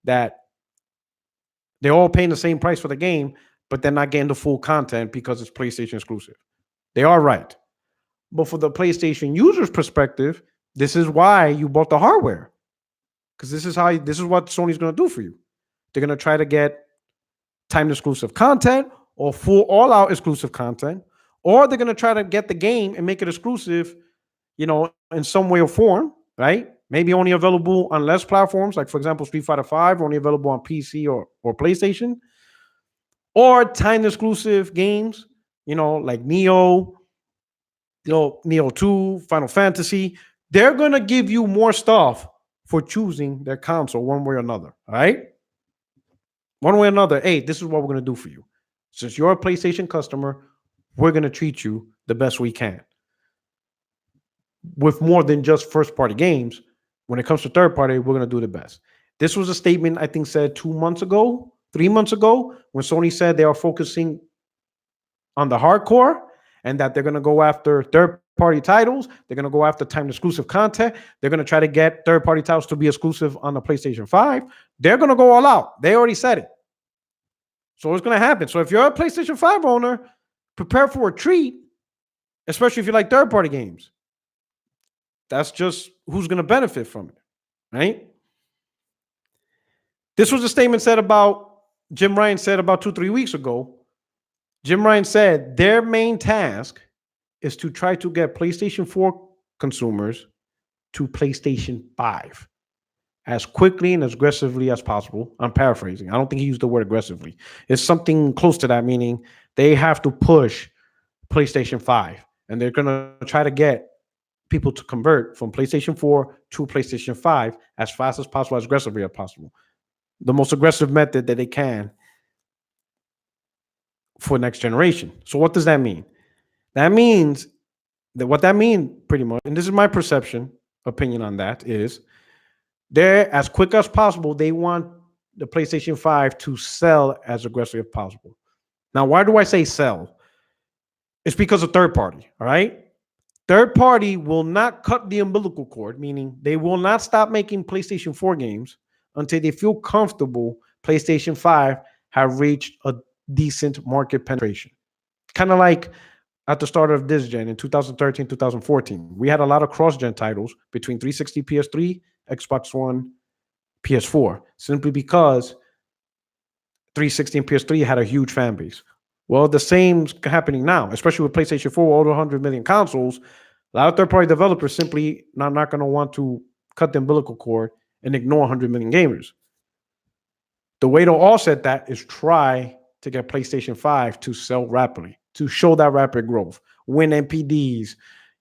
that they're all paying the same price for the game, but they're not getting the full content because it's PlayStation exclusive. They are right. But for the PlayStation user's perspective, this is why you bought the hardware. Because this is what Sony's going to do for you. They're going to try to get timed exclusive content or full all-out exclusive content, or they're going to try to get the game and make it exclusive, in some way or form, right? Maybe only available on less platforms, like for example, Street Fighter 5, only available on PC or PlayStation, or time exclusive games, like Neo 2, Final Fantasy. They're gonna give you more stuff for choosing their console one way or another. All right. One way or another, hey, this is what we're gonna do for you. Since you're a PlayStation customer, we're gonna treat you the best we can. With more than just first party games, when it comes to third party, we're going to do the best. This was a statement I think said 2 months ago, 3 months ago, when Sony said they are focusing on the hardcore and that they're going to go after third party titles. They're going to go after time exclusive content. They're going to try to get third party titles to be exclusive on the PlayStation 5. They're going to go all out. They already said it. So it's going to happen. So if you're a PlayStation 5 owner, prepare for a treat, especially if you like third party games. That's just who's going to benefit from it, right? This was a statement said about Jim Ryan said about 2-3 weeks ago. Jim Ryan said their main task is to try to get PlayStation 4 consumers to PlayStation 5 as quickly and as aggressively as possible. I'm paraphrasing. I don't think he used the word aggressively. It's something close to that, meaning they have to push PlayStation 5 and they're going to try to get people to convert from PlayStation 4 to PlayStation 5 as fast as possible, as aggressively as possible. The most aggressive method that they can for next generation. So what does that mean? That means that what that means pretty much, and this is my opinion on that, is they're as quick as possible. They want the PlayStation 5 to sell as aggressively as possible. Now, why do I say sell? It's because of third party, all right? Third party will not cut the umbilical cord, meaning they will not stop making PlayStation 4 games until they feel comfortable PlayStation 5 have reached a decent market penetration. Kind of like at the start of this gen in 2013, 2014. We had a lot of cross-gen titles between 360, PS3, Xbox One, PS4, simply because 360 and PS3 had a huge fan base. Well, the same's happening now, especially with PlayStation 4, over 100 million consoles. A lot of third-party developers simply not going to want to cut the umbilical cord and ignore 100 million gamers. The way to offset that is try to get PlayStation 5 to sell rapidly, to show that rapid growth, win NPDs,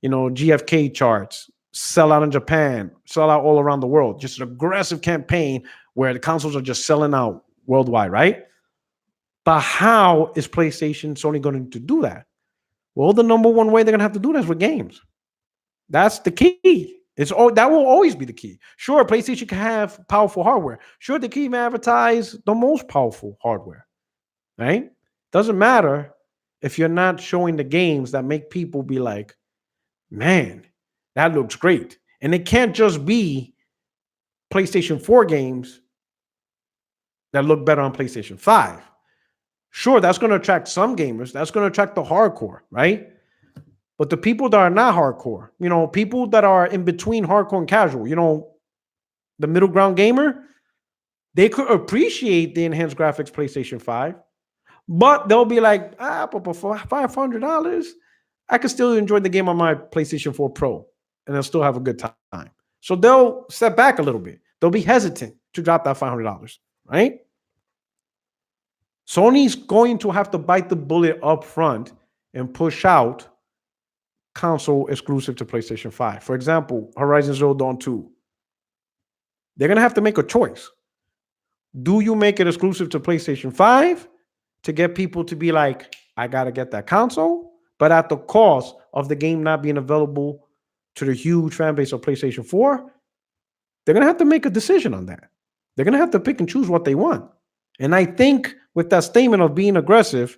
GFK charts, sell out in Japan, sell out all around the world. Just an aggressive campaign where the consoles are just selling out worldwide, right? But how is PlayStation Sony going to do that? Well, the number one way they're going to have to do that is with games. That's the key. That will always be the key. Sure, PlayStation can have powerful hardware. Sure, they can even advertise the most powerful hardware, right? Doesn't matter if you're not showing the games that make people be like, man, that looks great. And it can't just be PlayStation 4 games that look better on PlayStation 5. Sure, that's going to attract some gamers. That's going to attract the hardcore, right? But the people that are not hardcore, people that are in between hardcore and casual, the middle ground gamer, they could appreciate the enhanced graphics PlayStation 5, but they'll be like, but for $500, I can still enjoy the game on my PlayStation 4 Pro, and they'll still have a good time. So they'll step back a little bit. They'll be hesitant to drop that $500, right? Sony's going to have to bite the bullet up front and push out console exclusive to PlayStation 5. For example, Horizon Zero Dawn 2. They're going to have to make a choice. Do you make it exclusive to PlayStation 5 to get people to be like, I got to get that console, but at the cost of the game not being available to the huge fan base of PlayStation 4? They're going to have to make a decision on that. They're going to have to pick and choose what they want. And I think with that statement of being aggressive,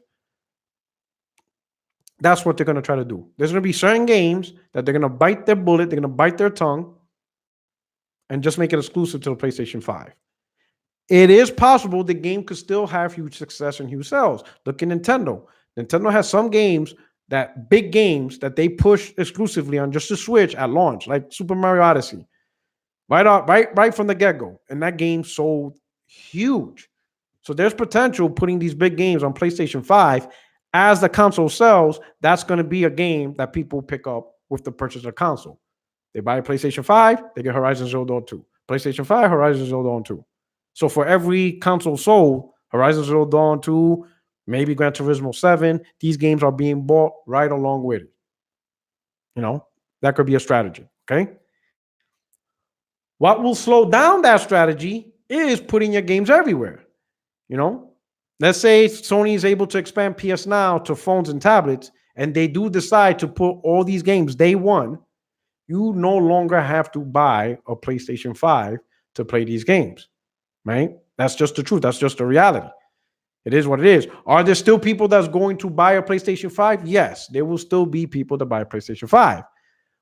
that's what they're going to try to do. There's going to be certain games that they're going to bite their bullet, they're going to bite their tongue, and just make it exclusive to the PlayStation 5. It is possible the game could still have huge success and huge sales. Look at Nintendo. Nintendo has some games, big games that they push exclusively on just the Switch at launch, like Super Mario Odyssey. Right from the get-go. And that game sold huge. So there's potential putting these big games on PlayStation 5. As the console sells, that's going to be a game that people pick up with the purchase of the console. They buy a PlayStation 5, they get Horizon Zero Dawn 2. PlayStation 5, Horizon Zero Dawn 2. So for every console sold, Horizon Zero Dawn 2, maybe Gran Turismo 7, these games are being bought right along with it. You know, that could be a strategy. Okay. What will slow down that strategy is putting your games everywhere. You know, let's say Sony is able to expand PS Now to phones and tablets, and they do decide to put all these games day one. You no longer have to buy a PlayStation 5 to play these games, right? That's just the truth. That's just the reality. It is what it is. Are there still people that's going to buy a PlayStation 5? Yes, there will still be people that buy a PlayStation 5.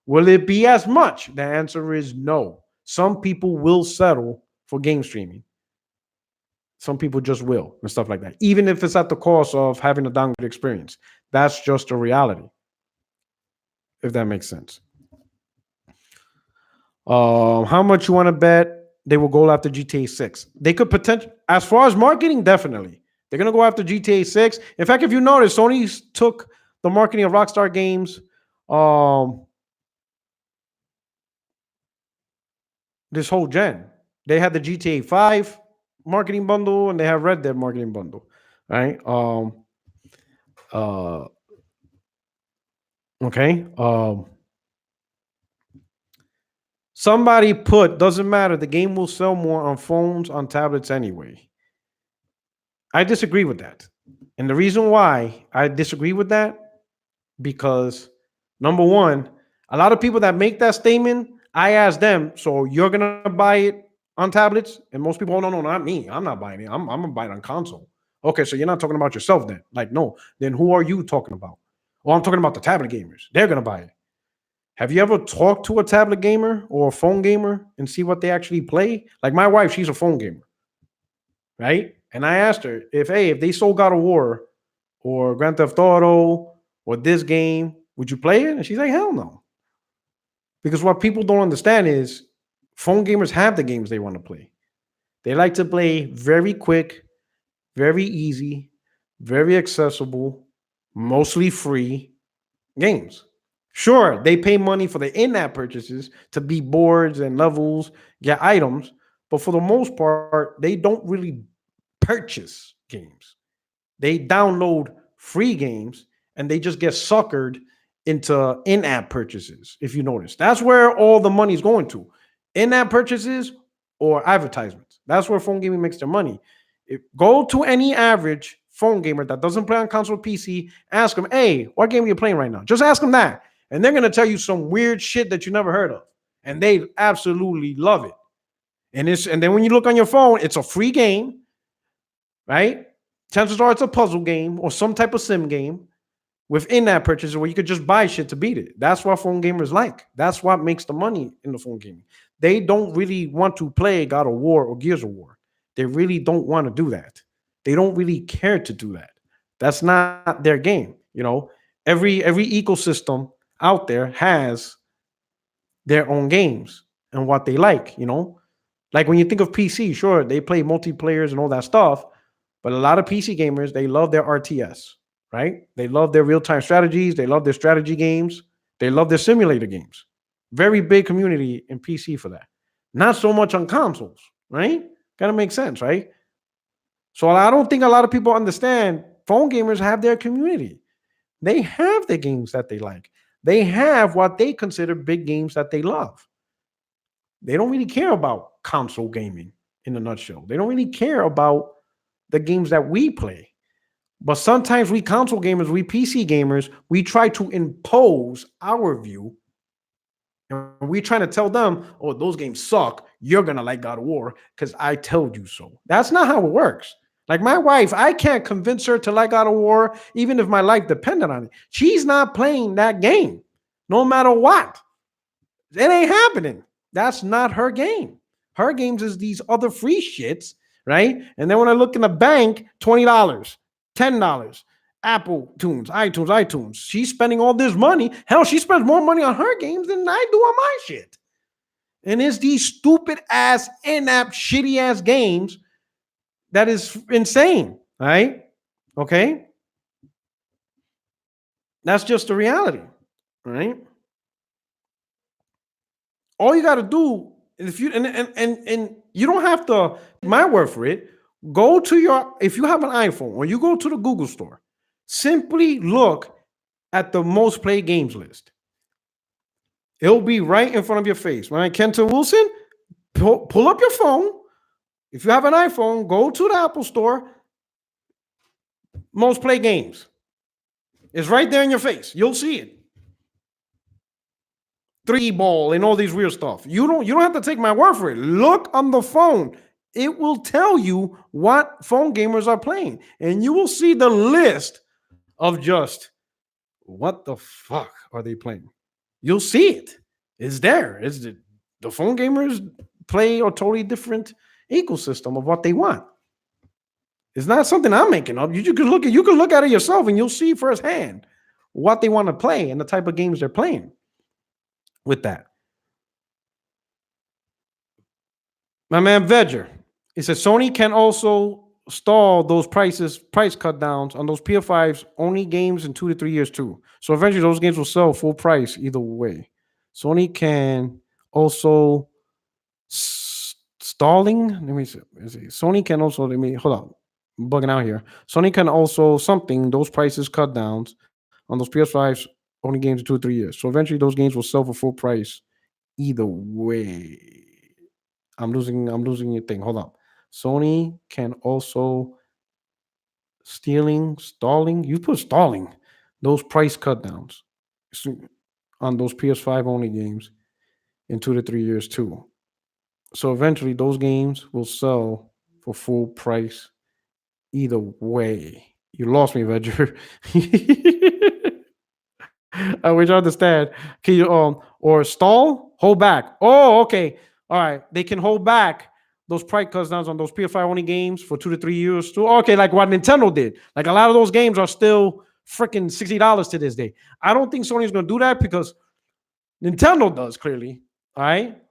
Will it be as much? The answer is no. Some people will settle for game streaming. Some people just will and stuff like that, even if it's at the cost of having a downgrade experience. That's just a reality, if that makes sense. How much you want to bet they will go after GTA 6? They could potentially, as far as marketing, definitely. They're going to go after GTA 6. In fact, if you notice, Sony took the marketing of Rockstar Games this whole gen. They had the GTA 5 marketing bundle and they have Red Dead marketing bundle, right? Uh, okay. Somebody put, doesn't matter, the game will sell more on phones, on tablets anyway. I disagree with that. And the reason why I disagree with that, because number one, a lot of people that make that statement, I ask them, so you're gonna buy it on tablets? And most people, oh no, no, not me. I'm not buying it. I'm gonna buy it on console. Okay, so you're not talking about yourself then. Like, no, then who are you talking about? Well, I'm talking about the tablet gamers. They're gonna buy it. Have you ever talked to a tablet gamer or a phone gamer and see what they actually play? Like my wife, she's a phone gamer, right? And I asked her if they sold God of War or Grand Theft Auto or this game, would you play it? And she's like, hell no. Because what people don't understand is phone gamers have the games they want to play. They like to play very quick, very easy, very accessible, mostly free games. Sure, they pay money for the in-app purchases to beat boards and levels, get items, but for the most part, they don't really purchase games. They download free games and they just get suckered into in-app purchases. If you notice, that's where all the money is going to: in-app purchases or advertisements. That's where phone gaming makes their money. Go to any average phone gamer that doesn't play on console or PC, ask them, hey, what game are you playing right now? Just ask them that. And they're going to tell you some weird shit that you never heard of. And they absolutely love it. And then when you look on your phone, it's a free game, right? Chances are it's a puzzle game or some type of sim game with in-app purchases where you could just buy shit to beat it. That's what phone gamers like. That's what makes the money in the phone gaming. They don't really want to play God of War or Gears of War. They really don't want to do that. They don't really care to do that. That's not their game. You know, every ecosystem out there has their own games and what they like. You know, like when you think of PC, sure, they play multiplayers and all that stuff, but a lot of PC gamers, they love their RTS, right? They love their real-time strategies, they love their strategy games, they love their simulator games. Very big community in PC for that. Not so much on consoles, right? Gotta make sense, right? So I don't think a lot of people understand phone gamers have their community. They have the games that they like. They have what they consider big games that they love. They don't really care about console gaming in a nutshell. They don't really care about the games that we play. But sometimes we console gamers, we PC gamers, we try to impose our view. And we trying to tell them, oh, those games suck. You're going to like God of War because I told you so. That's not how it works. Like my wife, I can't convince her to like God of War, even if my life depended on it. She's not playing that game, no matter what. It ain't happening. That's not her game. Her games is these other free shits, right? And then when I look in the bank, $20, $10, Apple Tunes, iTunes. She's spending all this money. Hell, she spends more money on her games than I do on my shit. And it's these stupid ass in-app shitty ass games that is insane, right? Okay? That's just the reality, right? All you got to do, if you and you don't have to my word for it. Go to your if you have an iPhone or you go to the Google store, simply look at the most played games list. It'll be right in front of your face. Right, Kenton Wilson, pull up your phone. If you have an iPhone, go to the Apple store. Most played games. It's right there in your face. You'll see it. 3 ball and all these weird stuff. You don't have to take my word for it. Look on the phone. It will tell you what phone gamers are playing, and you will see the list of just what the fuck are they playing. You'll see it. It's there. It's the phone gamers play a totally different ecosystem of what they want. It's not something I'm making up. You can look at it yourself, and you'll see firsthand what they want to play and the type of games they're playing with that. My man Vedger, he said Sony can also stall those price cut downs on those PS5s only games in 2 to 3 years too. So eventually those games will sell full price either way. Sony can also stalling. Let me see. Sony can also hold on. I'm bugging out here. Sony can also something those prices cut downs on those PS5s only games in 2 to 3 years. So eventually those games will sell for full price either way. I'm losing your thing. Hold on. Sony can also stalling. You put stalling those price cut downs on those PS5 only games in 2 to 3 years too. So eventually those games will sell for full price either way. You lost me, Vedger. I wish I understand. Can you or stall? Hold back. Oh, okay. All right. They can hold back those price cuts downs on those PS5 only games for 2 to 3 years too. Okay, like what Nintendo did. Like a lot of those games are still freaking $60 to this day. I don't think Sony's gonna do that because Nintendo does clearly. All right.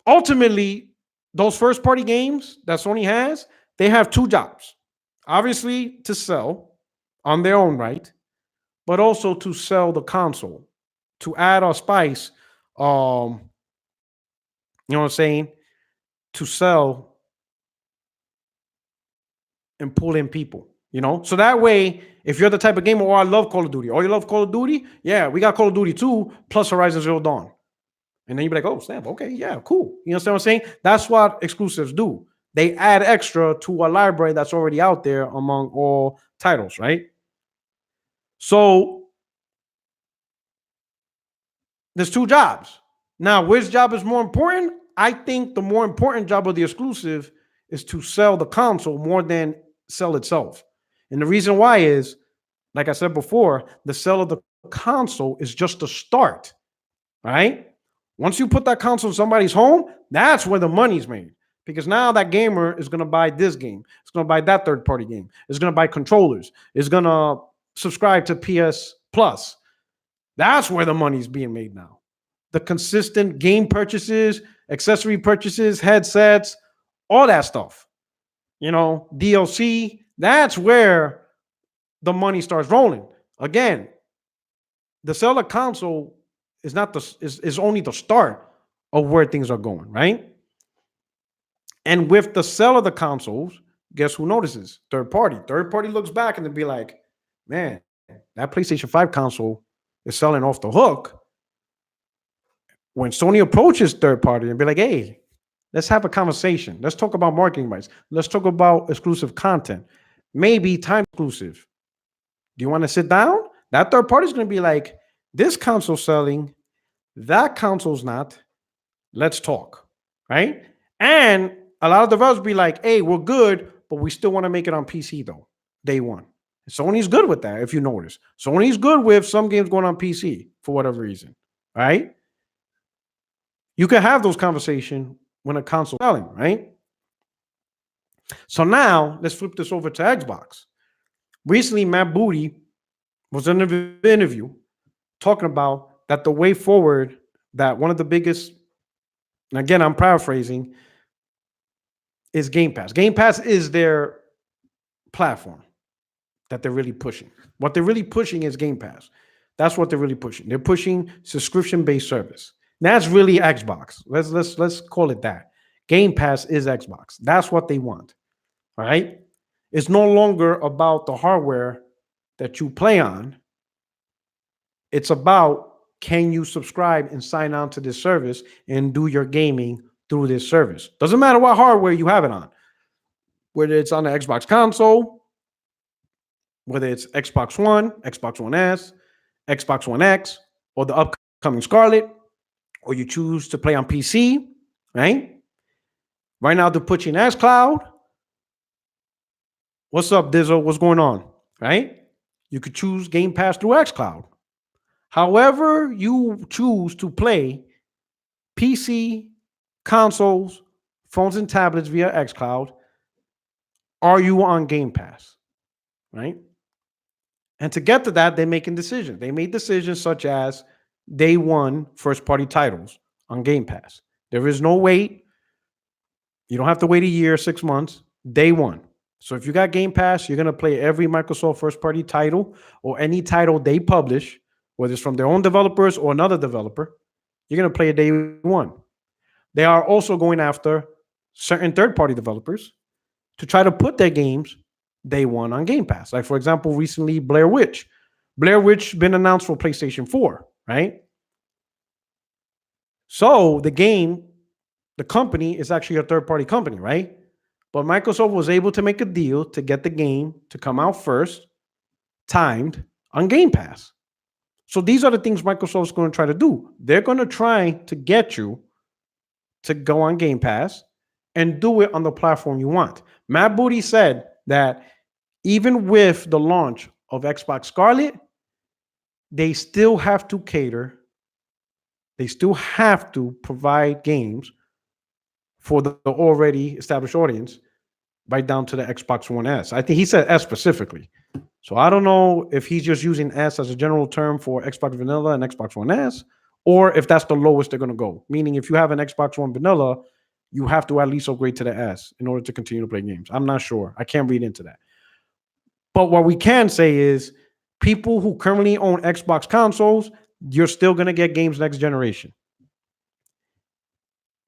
Ultimately, those first party games that Sony has, they have two jobs. Obviously, to sell on their own right, but also to sell the console, to add a spice, you know what I'm saying, to sell and pull in people, So that way, if you're the type of gamer, I love Call of Duty, you love Call of Duty, yeah, we got Call of Duty 2 plus Horizon Zero Dawn. And then you'd be like, oh, snap, okay, yeah, cool. You understand what I'm saying? That's what exclusives do. They add extra to a library that's already out there among all titles, right? So there's two jobs. Now, which job is more important? I think the more important job of the exclusive is to sell the console more than sell itself. And the reason why is, like I said before, the sale of the console is just a start, right? Once you put that console in somebody's home, that's where the money's made. Because now that gamer is going to buy this game. It's going to buy that third-party game. It's going to buy controllers. It's going to subscribe to PS Plus. That's where the money's being made now. The consistent game purchases, accessory purchases, headsets, all that stuff. DLC, that's where the money starts rolling. Again, the sell of console is only the start of where things are going, right? And with the sale of the consoles, guess who notices? Third party. Third party looks back and they'll be like, man, that PlayStation 5 console is selling off the hook. When Sony approaches third party and be like, hey, let's have a conversation. Let's talk about marketing rights. Let's talk about exclusive content. Maybe time exclusive. Do you want to sit down? That third party is going to be like, this console selling, that console's not. Let's talk, right? And a lot of developers be like, hey, we're good, but we still want to make it on PC though, day one. Sony's good with that, if you notice. Sony's good with some games going on PC for whatever reason, right? You can have those conversations when a console selling, right? So now let's flip this over to Xbox. Recently, Matt Booty was in an interview talking about that the way forward, that one of the biggest, and again, I'm paraphrasing, is Game Pass. Game Pass is their platform that they're really pushing. What they're really pushing is Game Pass. That's what they're really pushing. They're pushing subscription-based service. That's really Xbox. Let's call it that. Game Pass is Xbox. That's what they want. All right. It's no longer about the hardware that you play on. It's about, can you subscribe and sign on to this service and do your gaming through this service? Doesn't matter what hardware you have it on, whether it's on the Xbox console, whether it's Xbox One, Xbox One S, Xbox One X, or the upcoming Scarlett, or you choose to play on PC, right? Right now, they're pushing XCloud. What's up, Dizzle? What's going on? Right? You could choose Game Pass through XCloud. However you choose to play PC, consoles, phones, and tablets via XCloud, are you on Game Pass? Right? And to get to that, they're making decisions. They made decisions such as day one first-party titles on Game Pass. There is no wait. You don't have to wait a year, 6 months. Day one. So if you got Game Pass, you're going to play every Microsoft first-party title or any title they publish, whether it's from their own developers or another developer. You're going to play it day one. They are also going after certain third-party developers to try to put their games day one on Game Pass. Like, for example, recently, Blair Witch. Blair Witch been announced for PlayStation 4, right? So the game, the company is actually a third-party company, right? But Microsoft was able to make a deal to get the game to come out first, timed on Game Pass. So these are the things Microsoft's going to try to do. They're going to try to get you to go on Game Pass and do it on the platform you want. Matt Booty said that even with the launch of Xbox Scarlett, they still have to cater, they still have to provide games for the already established audience, right down to the Xbox One S. I think he said S specifically. So I don't know if he's just using S as a general term for Xbox Vanilla and Xbox One S, or if that's the lowest they're going to go. Meaning if you have an Xbox One Vanilla, you have to at least upgrade to the S in order to continue to play games. I'm not sure. I can't read into that. But what we can say is people who currently own Xbox consoles, you're still going to get games next generation.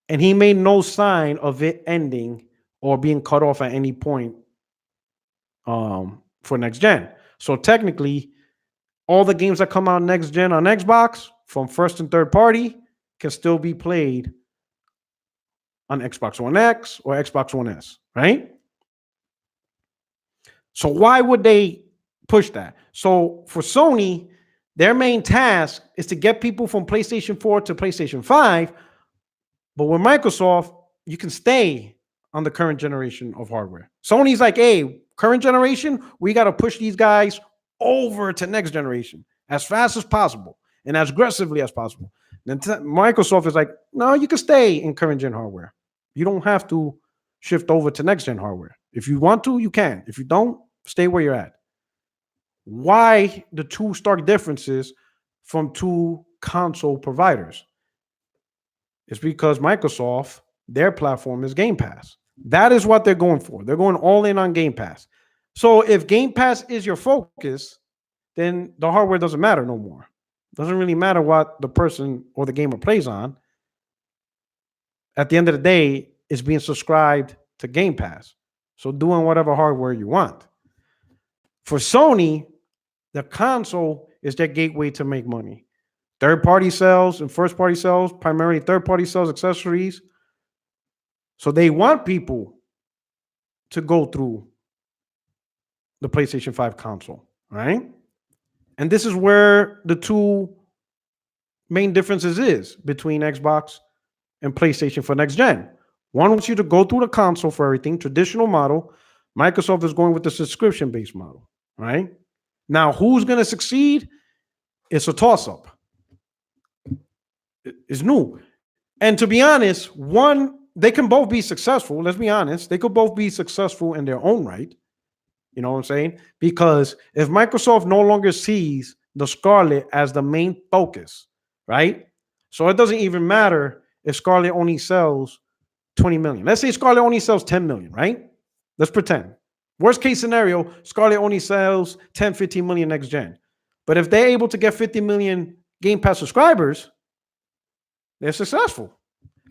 And he made no sign of it ending or being cut off at any point for next gen. So technically, all the games that come out next gen on Xbox from first and third party can still be played on Xbox One X or Xbox One S, right? So why would they push that? So for Sony, their main task is to get people from PlayStation 4 to PlayStation 5. But with Microsoft, you can stay on the current generation of hardware. Sony's like, hey, current generation, we got to push these guys over to next generation as fast as possible and as aggressively as possible. Then Microsoft is like, no, you can stay in current gen hardware. You don't have to shift over to next gen hardware. If you want to, you can. If you don't, stay where you're at. Why the two stark differences from two console providers? It's because Microsoft, their platform is Game Pass. That is what they're going for. They're going all in on Game Pass. So if Game Pass is your focus, then the hardware doesn't matter no more. It doesn't really matter what the person or the gamer plays on. At the end of the day, it's being subscribed to Game Pass. So doing whatever hardware you want. For Sony, the console is their gateway to make money. Third-party sales and first-party sales, primarily third-party sales, accessories. So they want people to go through the PlayStation 5 console, right? And this is where the two main differences is between Xbox and PlayStation for next gen. One wants you to go through the console for everything, traditional model. Microsoft is going with the subscription-based model, right? Now, who's going to succeed? It's a toss-up. It's new. And to be honest, they can both be successful. Let's be honest. They could both be successful in their own right. You know what I'm saying? Because if Microsoft no longer sees the Scarlett as the main focus, right? So it doesn't even matter if Scarlett only sells 20 million. Let's say Scarlett only sells 10 million, right? Let's pretend. Worst case scenario, Scarlett only sells 10, 15 million next gen. But if they're able to get 50 million Game Pass subscribers, they're successful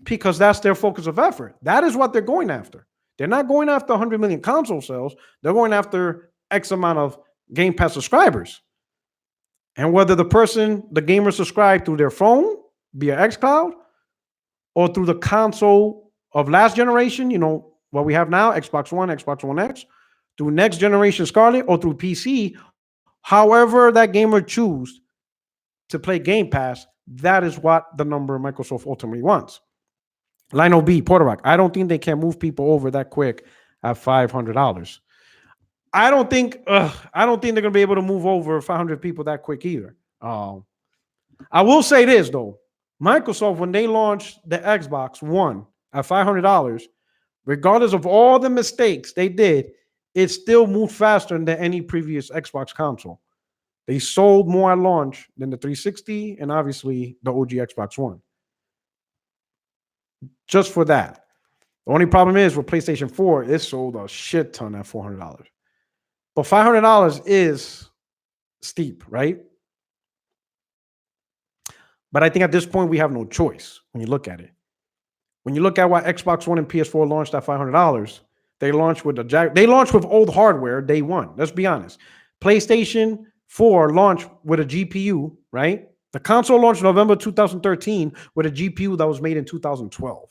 because that's their focus of effort. That is what they're going after. They're not going after 100 million console sales. They're going after X amount of Game Pass subscribers. And whether the gamer subscribed through their phone via XCloud or through the console of last generation, what we have now, Xbox One, Xbox One X, through next generation Scarlett or through PC, however that gamer choose to play Game Pass, that is what the number Microsoft ultimately wants. Lionel B, Puerto Rock, I don't think they can move people over that quick at $500. I don't think they're gonna be able to move over 500 people that quick either. I will say this though, Microsoft, when they launched the Xbox One at $500, regardless of all the mistakes they did, it still moved faster than any previous Xbox console. They sold more at launch than the 360 and obviously the OG Xbox One. Just for that. The only problem is with PlayStation 4, it sold a shit ton at $400. But $500 is steep, right? But I think at this point, we have no choice when you look at it. When you look at why Xbox One and PS4 launched at $500, they launched with old hardware day one. Let's be honest. PlayStation 4 launched with a GPU, right? The console launched in November 2013 with a GPU that was made in 2012.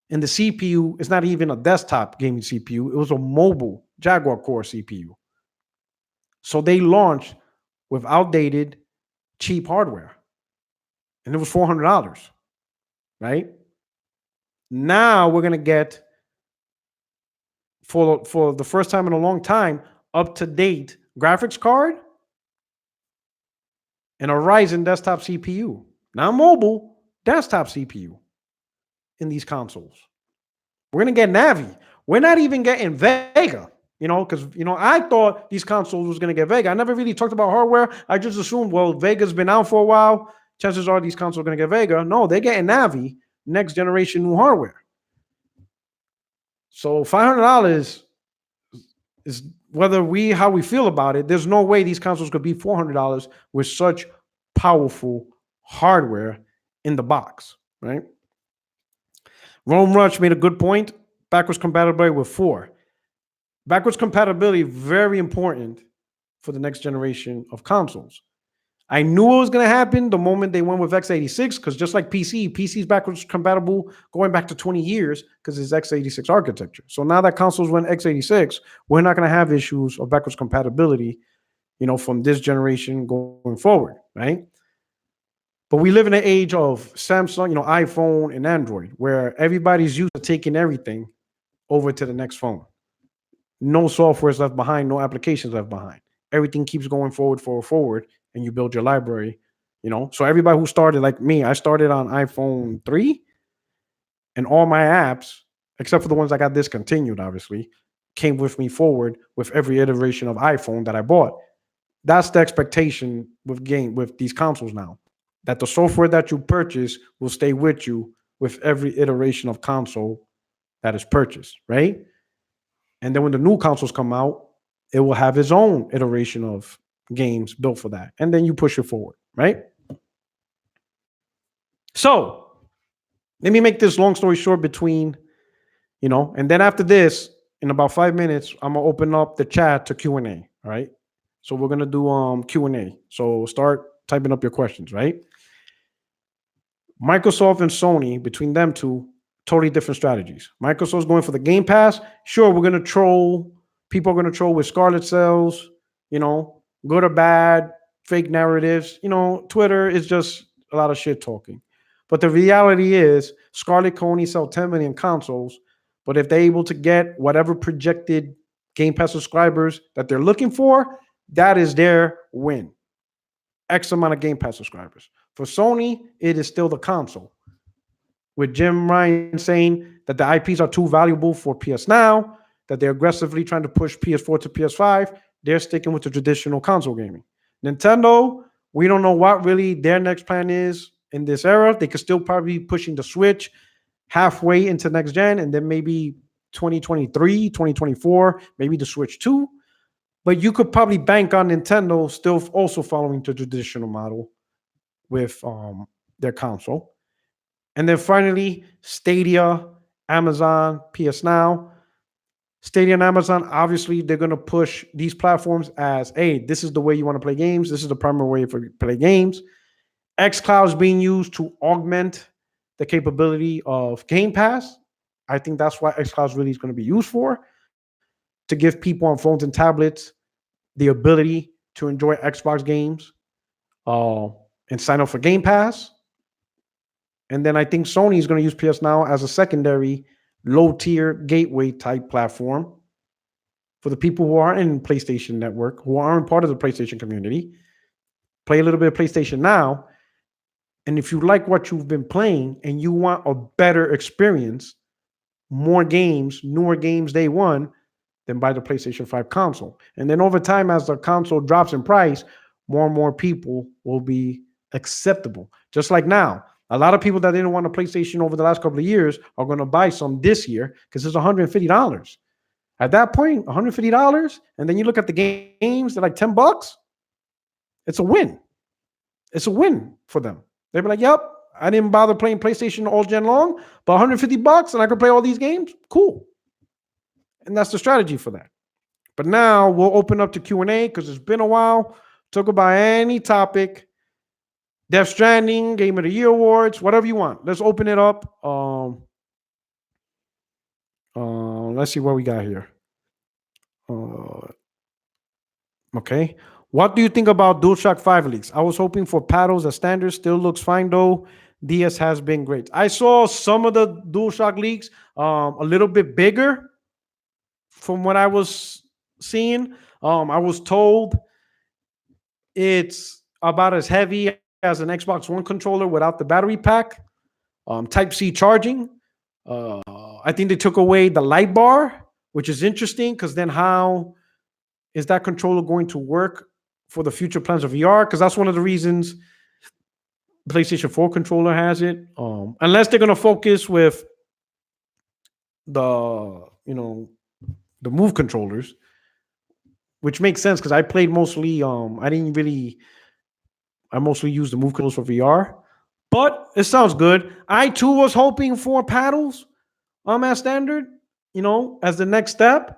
And the CPU is not even a desktop gaming CPU. It was a mobile Jaguar Core CPU. So they launched with outdated, cheap hardware. And it was $400, right? Now we're going to get, for the first time in a long time, up-to-date graphics card and a Ryzen desktop CPU. Not mobile, desktop CPU in these consoles. We're going to get Navi. We're not even getting Vega, because, I thought these consoles was going to get Vega. I never really talked about hardware. I just assumed, well, Vega's been out for a while. Chances are these consoles are going to get Vega. No, they're getting Navi, next generation new hardware. So $500 is how we feel about it. There's no way these consoles could be $400 with such powerful hardware in the box, right? Rome Rush made a good point. Backwards compatibility with 4. Backwards compatibility, very important for the next generation of consoles. I knew it was going to happen the moment they went with x86, because just like PC is backwards compatible going back to 20 years because it's x86 architecture. So now that consoles went x86, we're not going to have issues of backwards compatibility, from this generation going forward, right? But we live in an age of Samsung, iPhone and Android, where everybody's used to taking everything over to the next phone. No software is left behind, no applications left behind. Everything keeps going forward, and you build your library, So everybody who started like me, I started on iPhone 3, and all my apps, except for the ones that got discontinued, obviously, came with me forward with every iteration of iPhone that I bought. That's the expectation with these consoles now, that the software that you purchase will stay with you with every iteration of console that is purchased, right? And then when the new consoles come out, it will have its own iteration of games built for that. And then you push it forward, right? So let me make this long story short between, and then after this, in about 5 minutes, I'm going to open up the chat to Q&A, all right? So we're going to do Q&A. So start typing up your questions, right? Microsoft and Sony, between them two, totally different strategies. Microsoft's going for the Game Pass. Sure, we're going to troll. People are going to troll with Scarlett sales, good or bad, fake narratives. Twitter is just a lot of shit talking. But the reality is Scarlett can only sell 10 million consoles. But if they're able to get whatever projected Game Pass subscribers that they're looking for, that is their win. X amount of Game Pass subscribers. For Sony, it is still the console. With Jim Ryan saying that the IPs are too valuable for PS Now, that they're aggressively trying to push PS4 to PS5, they're sticking with the traditional console gaming. Nintendo, we don't know what really their next plan is in this era. They could still probably be pushing the Switch halfway into next gen, and then maybe 2023, 2024, maybe the Switch 2. But you could probably bank on Nintendo still also following the traditional model with their console. And then finally, Stadia, Amazon, PS Now. Stadia and Amazon, obviously, they're going to push these platforms as, hey, this is the way you want to play games. This is the primary way for you to play games. XCloud is being used to augment the capability of Game Pass. I think that's what XCloud really is going to be used for, to give people on phones and tablets the ability to enjoy Xbox games uh, and sign up for Game Pass. And then I think Sony is going to use PS Now as a secondary low tier gateway type platform for the people who aren't in PlayStation Network, who aren't part of the PlayStation community. Play a little bit of PlayStation Now. And if you like what you've been playing and you want a better experience, more games, newer games day one, then buy the PlayStation 5 console. And then over time, as the console drops in price, more and more people will be acceptable. Just like now, a lot of people that didn't want a PlayStation over the last couple of years are going to buy some this year because it's $150. At that point, $150, and then you look at the games, they're like $10. It's a win. It's a win for them. They'd be like, yep, I didn't bother playing PlayStation all gen long, but $150 and I could play all these games? Cool. And that's the strategy for that. But now we'll open up to Q&A because it's been a while. Talk about any topic. Death Stranding, Game of the Year awards, whatever you want. Let's open it up. Let's see what we got here. Okay. What do you think about DualShock 5 leaks? I was hoping for paddles as standard. Still looks fine though. DS has been great. I saw some of the DualShock leaks a little bit bigger from what I was seeing. I was told it's about as heavy as an Xbox One controller without the battery pack. Type-C charging. I think they took away the light bar, which is interesting because then how is that controller going to work for the future plans of VR? Because that's one of the reasons PlayStation 4 controller has it. Unless they're going to focus with the Move controllers, which makes sense because I played mostly. I mostly use the Move controllers for VR, but it sounds good. I too was hoping for paddles as standard, as the next step.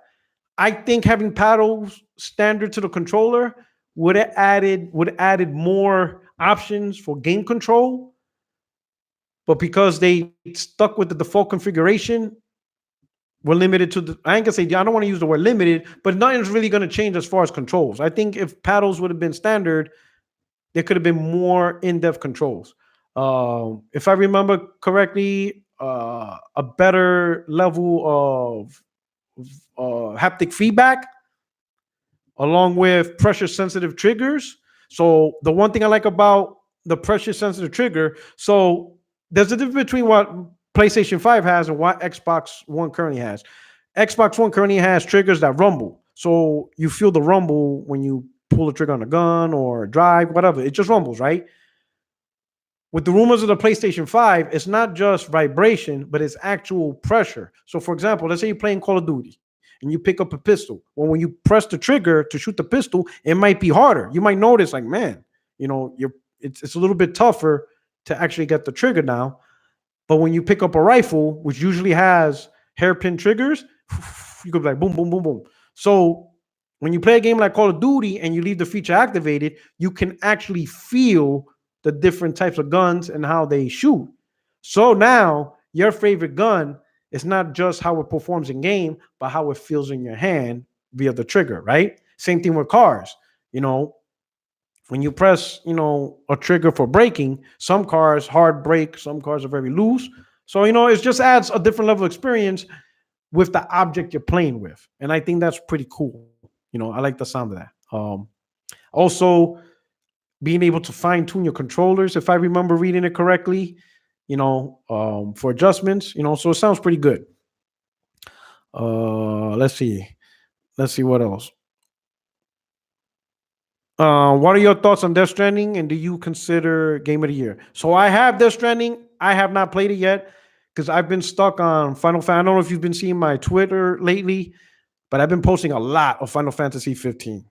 I think having paddles standard to the controller would have added more options for game control. But because they stuck with the default configuration, we're limited to I ain't gonna say I don't want to use the word limited, but nothing's really gonna change as far as controls. I think if paddles would have been standard, there could have been more in-depth controls. If I remember correctly, a better level of haptic feedback along with pressure sensitive triggers. So the one thing I like about the pressure sensitive trigger, so there's a difference between what PlayStation 5 has and what Xbox One currently has. Xbox One currently has triggers that rumble. So you feel the rumble when you pull the trigger on a gun or drive, whatever. It just rumbles, right? With the rumors of the PlayStation 5, it's not just vibration, but it's actual pressure. So for example, let's say you're playing Call of Duty and you pick up a pistol. Well, when you press the trigger to shoot the pistol, it might be harder. You might notice like, man, it's a little bit tougher to actually get the trigger now. But when you pick up a rifle, which usually has hairpin triggers, you go like boom, boom, boom, boom. So when you play a game like Call of Duty and you leave the feature activated, you can actually feel the different types of guns and how they shoot. So now your favorite gun is not just how it performs in game, but how it feels in your hand via the trigger, right? Same thing with cars. When you press, a trigger for braking, some cars hard brake, some cars are very loose. So, it just adds a different level of experience with the object you're playing with. And I think that's pretty cool. I like the sound of that. Also, being able to fine tune your controllers, if I remember reading it correctly, for adjustments, so it sounds pretty good. Let's see what else. What are your thoughts on Death Stranding, and do you consider Game of the Year? So I have Death Stranding. I have not played it yet because I've been stuck on Final Fantasy. I don't know if you've been seeing my Twitter lately, but I've been posting a lot of Final Fantasy 15.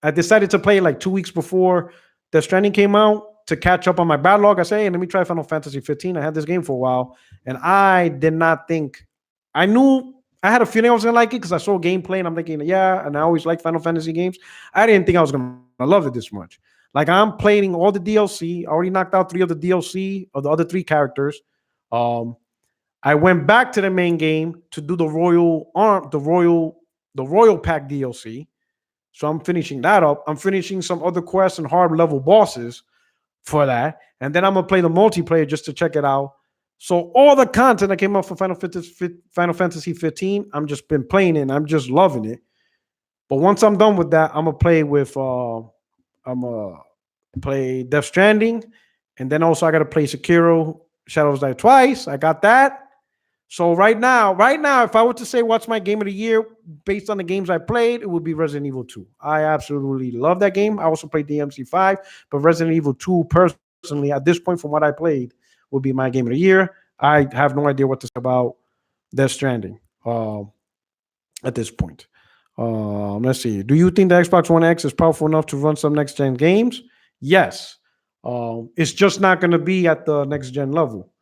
I decided to play like 2 weeks before the Stranding came out to catch up on my backlog. I say, hey, let me try Final Fantasy 15. I had this game for a while, and I did not think I knew. I had a feeling I was gonna like it because I saw gameplay and I'm thinking, yeah, and I always like Final Fantasy games. I didn't think I was gonna love it this much. Like I'm playing all the DLC. I already knocked out 3 of the DLC of the other 3 characters. Um, I went back to the main game to do the Royal Pack DLC. So I'm finishing that up. I'm finishing some other quests and hard level bosses for that, and then I'm gonna play the multiplayer just to check it out. So all the content that came out for Final Fantasy 15, I'm just been playing it and I'm just loving it. But once I'm done with that, I'm gonna play Death Stranding, and then also I gotta play Sekiro Shadows Die Twice. I got that. So right now, if I were to say what's my game of the year based on the games I played, it would be Resident Evil 2. I absolutely love that game. I also played DMC5, but Resident Evil 2 personally, at this point from what I played, would be my game of the year. I have no idea what to say about Death Stranding at this point. Let's see. Do you think the Xbox One X is powerful enough to run some next gen games? Yes. It's just not going to be at the next gen level.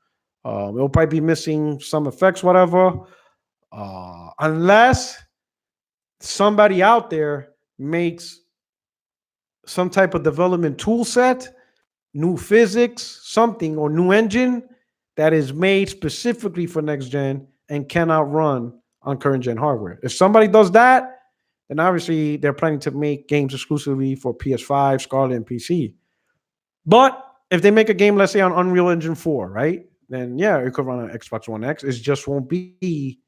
It'll probably be missing some effects, whatever. Unless somebody out there makes some type of development tool set, new physics, something, or new engine that is made specifically for next gen and cannot run on current gen hardware. If somebody does that, then obviously they're planning to make games exclusively for PS5, Scarlett, and PC. But if they make a game, let's say on Unreal Engine 4, right? Then yeah, it could run on Xbox One X. It just won't be,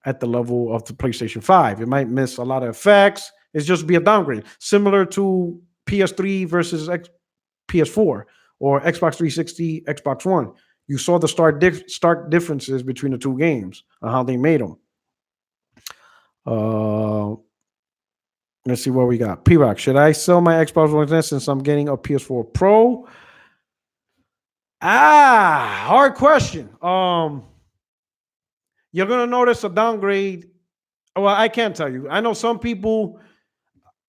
at the level of the PlayStation 5. It might miss a lot of effects. It's just be a downgrade, similar to PS3 versus PS4 or Xbox 360, Xbox One. You saw the stark differences between the two games and how they made them. Let's see what we got. P-Rock, should I sell my Xbox One X since I'm getting a PS4 Pro? Hard question. You're gonna notice a downgrade. Well, I can't tell you. I know some people.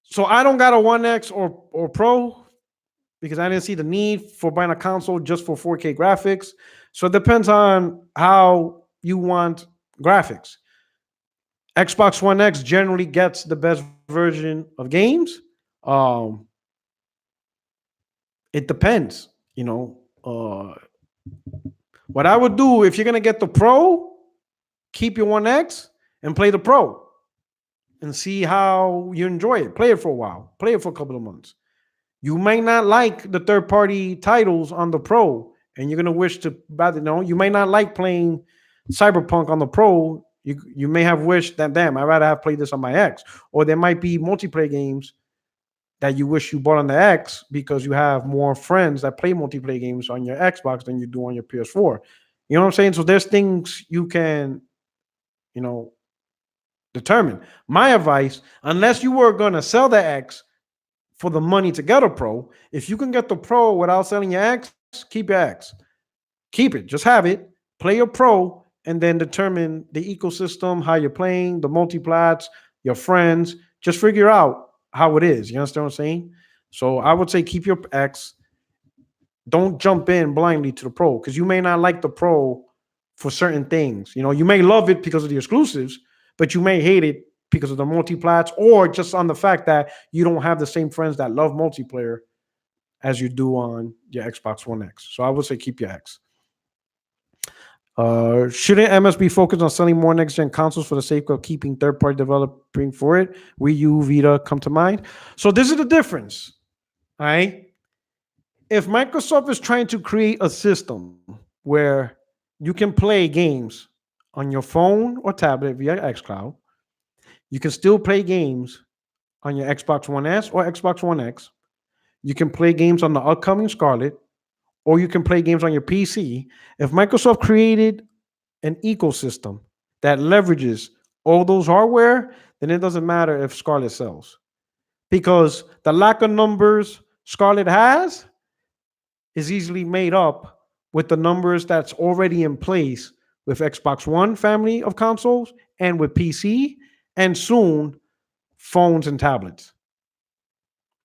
So I don't got a One X or Pro because I didn't see the need for buying a console just for 4K graphics. So it depends on how you want graphics. Xbox One X generally gets the best version of games. It depends, what I would do if you're gonna get the Pro, keep your One X and play the Pro and see how you enjoy it. Play it for a while. Play it for a couple of months. You may not like the third-party titles on the Pro, and you're gonna wish to, you may not like playing Cyberpunk on the Pro. You may have wished that, damn, I'd rather have played this on my X. Or there might be multiplayer games that you wish you bought on the X because you have more friends that play multiplayer games on your Xbox than you do on your PS4. You know what I'm saying? So there's things you can, determine. My advice, unless you were going to sell the X for the money to get a Pro, if you can get the Pro without selling your X, keep your X. Keep it. Just have it. Play your Pro and then determine the ecosystem, how you're playing, the multiplats, your friends. Just figure out how it is. You understand what I'm saying? So I would say keep your X. Don't jump in blindly to the Pro because you may not like the Pro for certain things. You may love it because of the exclusives, but you may hate it because of the multiplats or just on the fact that you don't have the same friends that love multiplayer as you do on your Xbox One X. So I would say keep your X. Shouldn't MS be focused on selling more next-gen consoles for the sake of keeping third-party developing for it? Wii U, Vita come to mind. So this is the difference, all right? If Microsoft is trying to create a system where you can play games on your phone or tablet via XCloud, you can still play games on your Xbox One S or Xbox One X. You can play games on the upcoming Scarlett, or you can play games on your PC. If Microsoft created an ecosystem that leverages all those hardware, then it doesn't matter if Scarlett sells. Because the lack of numbers Scarlett has is easily made up with the numbers that's already in place with Xbox One family of consoles and with PC, and soon phones and tablets.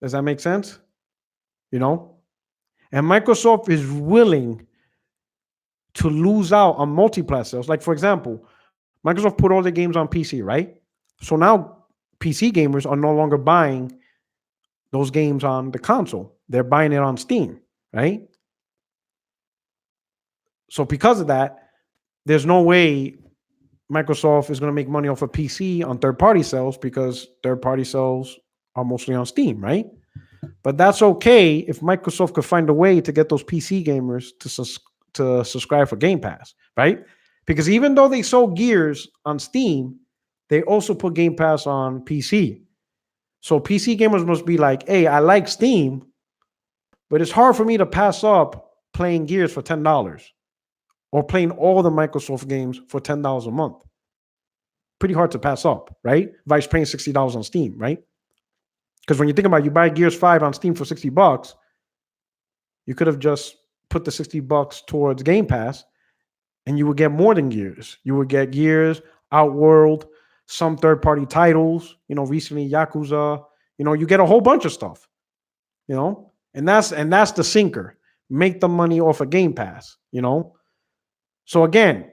Does that make sense? You know? And Microsoft is willing to lose out on multiplayer sales. Like, for example, Microsoft put all their games on PC, right? So now PC gamers are no longer buying those games on the console. They're buying it on Steam, right? So because of that, there's no way Microsoft is going to make money off of PC on third party sales because third party sales are mostly on Steam, right? But that's okay if Microsoft could find a way to get those PC gamers to subscribe for Game Pass, right? Because even though they sold Gears on Steam, they also put Game Pass on PC. So PC gamers must be like, hey, I like Steam, but it's hard for me to pass up playing Gears for $10 or playing all the Microsoft games for $10 a month. Pretty hard to pass up, right? Vice paying $60 on Steam, right? Because when you think about it, you buy Gears 5 on Steam for $60, you could have just put the $60 towards Game Pass and you would get more than Gears. You would get Gears, Outworld, some third-party titles, recently Yakuza, you get a whole bunch of stuff, and that's the sinker. Make the money off of Game Pass, So again,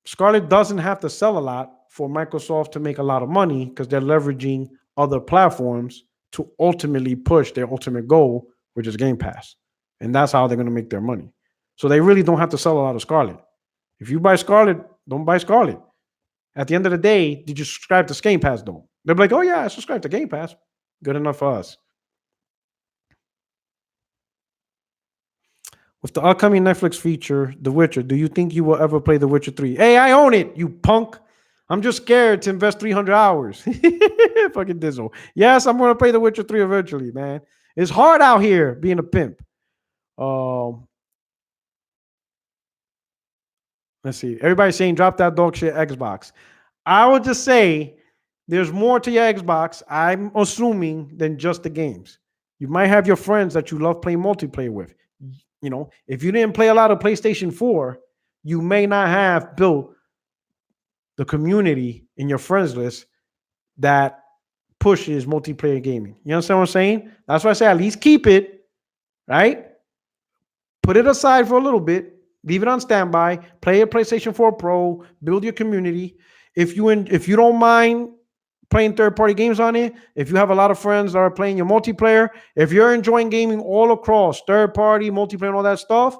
Scarlett doesn't have to sell a lot for Microsoft to make a lot of money because they're leveraging other platforms to ultimately push their ultimate goal, which is Game Pass. And that's how they're going to make their money. So they really don't have to sell a lot of Scarlett. If you buy Scarlett, don't buy Scarlett. At the end of the day, did you subscribe to Game Pass though? They'll be like, oh yeah, I subscribe to Game Pass. Good enough for us. With the upcoming Netflix feature, The Witcher, do you think you will ever play The Witcher 3? Hey, I own it, you punk. I'm just scared to invest 300 hours. Fucking Dizzle. Yes, I'm going to play The Witcher 3 eventually, man. It's hard out here being a pimp. Let's see. Everybody's saying drop that dog shit Xbox. I would just say there's more to your Xbox, I'm assuming, than just the games. You might have your friends that you love playing multiplayer with. If you didn't play a lot of PlayStation 4, you may not have built the community in your friends list that pushes multiplayer gaming. You understand what I'm saying? That's why I say at least keep it, right? Put it aside for a little bit. Leave it on standby. Play a PlayStation 4 Pro. Build your community. If you don't mind playing third-party games on it, if you have a lot of friends that are playing your multiplayer, if you're enjoying gaming all across third-party multiplayer and all that stuff,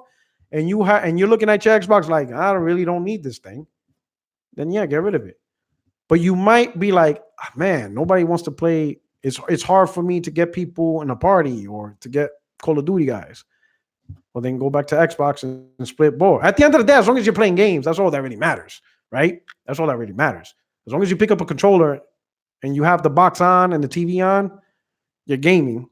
and you're looking at your Xbox like, I really don't need this thing, then yeah, get rid of it. But you might be like, man, nobody wants to play. It's hard for me to get people in a party or to get Call of Duty guys. Well, then go back to Xbox and split board. At the end of the day, as long as you're playing games, that's all that really matters, right? That's all that really matters. As long as you pick up a controller and you have the box on and the TV on, you're gaming,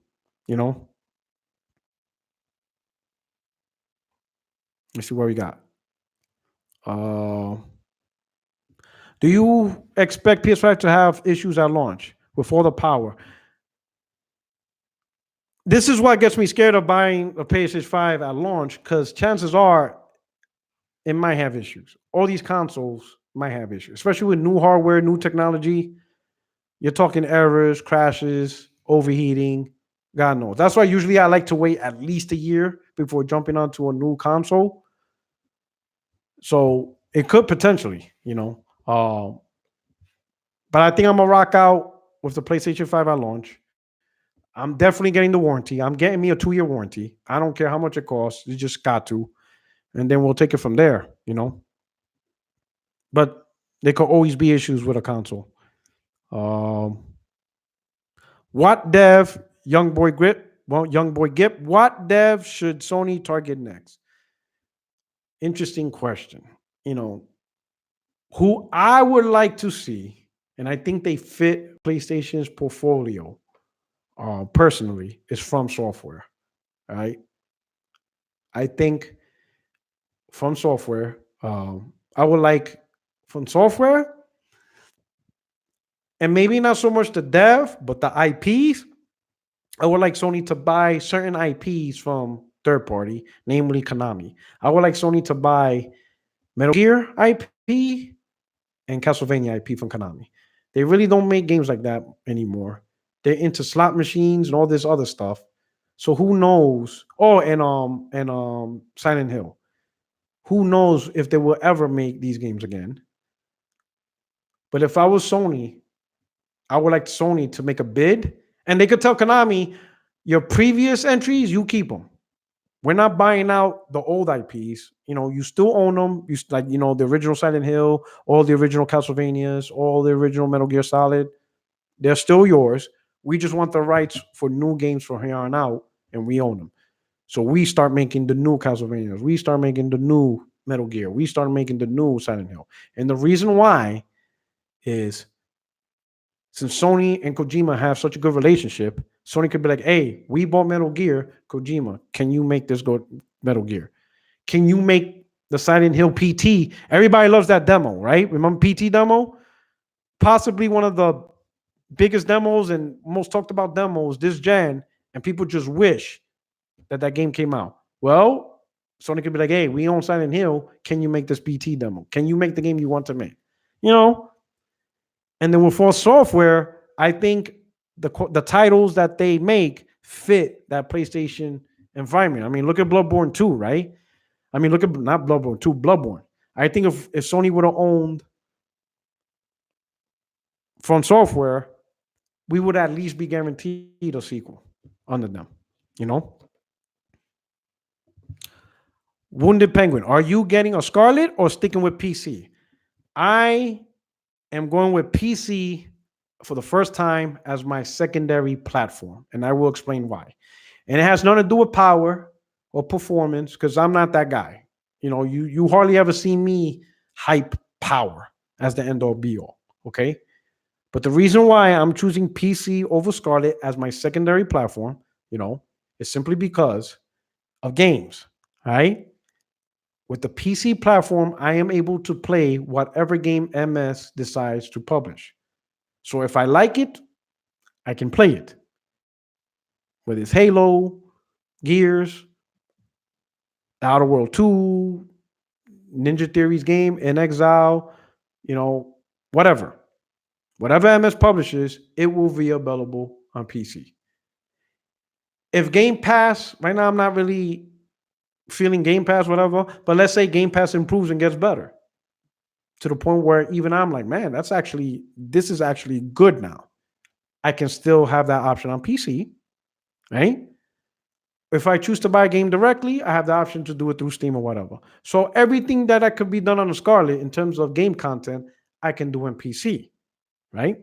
Let's see what we got. Do you expect PS5 to have issues at launch with all the power? This is what gets me scared of buying a PlayStation 5 at launch, because chances are it might have issues. All these consoles might have issues, especially with new hardware, new technology. You're talking errors, crashes, overheating. God knows. That's why usually I like to wait at least a year before jumping onto a new console. So it could potentially, but I think I'm going to rock out with the PlayStation 5 at launch. I'm definitely getting the warranty. I'm getting me a 2-year warranty. I don't care how much it costs. You just got to. And then we'll take it from there, But there could always be issues with a console. What dev, young boy Gip, what dev should Sony target next? Interesting question. Who I would like to see, and I think they fit PlayStation's portfolio personally, is From Software. Right? I think From Software, I would like From Software, and maybe not so much the dev, but the IPs. I would like Sony to buy certain IPs from third party, namely Konami. I would like Sony to buy Metal Gear IP and Castlevania IP from Konami. They really don't make games like that anymore. They're into slot machines and all this other stuff. So who knows? Oh, and Silent Hill. Who knows if they will ever make these games again? But if I was Sony, I would like Sony to make a bid, and they could tell Konami, your previous entries, you keep them. We're not buying out the old IPs. You still own them. The original Silent Hill, all the original Castlevanias, all the original Metal Gear Solid. They're still yours. We just want the rights for new games from here on out, and we own them. So we start making the new Castlevanias. We start making the new Metal Gear. We start making the new Silent Hill. And the reason why is since Sony and Kojima have such a good relationship, Sony could be like, hey, we bought Metal Gear. Kojima, can you make this go Metal Gear? Can you make the Silent Hill PT? Everybody loves that demo, right? Remember PT demo? Possibly one of the biggest demos and most talked about demos this gen, and people just wish that game came out. Well, Sony could be like, hey, we own Silent Hill. Can you make this PT demo? Can you make the game you want to make? And then with From Software, I think the titles that they make fit that PlayStation environment. I mean, look at Bloodborne 2, right? I mean, look at not Bloodborne 2, Bloodborne. I think if Sony would have owned From Software, we would at least be guaranteed a sequel under them. Wounded Penguin, are you getting a Scarlett or sticking with PC? I am going with PC for the first time as my secondary platform, and I will explain why. And it has nothing to do with power or performance, because I'm not that guy. You hardly ever see me hype power as the end all be all. Okay. But the reason why I'm choosing PC over Scarlett as my secondary platform, is simply because of games. Right? With the PC platform, I am able to play whatever game MS decides to publish. So if I like it, I can play it. Whether it's Halo, Gears, Outer World 2, Ninja Theory's game, In Exile, whatever. Whatever MS publishes, it will be available on PC. If Game Pass, right now I'm not really feeling Game Pass, whatever, but let's say Game Pass improves and gets better to the point where even I'm like, man, this is actually good now. I can still have that option on PC, right? If I choose to buy a game directly, I have the option to do it through Steam or whatever. So everything that could be done on the Scarlett in terms of game content, I can do on PC, right?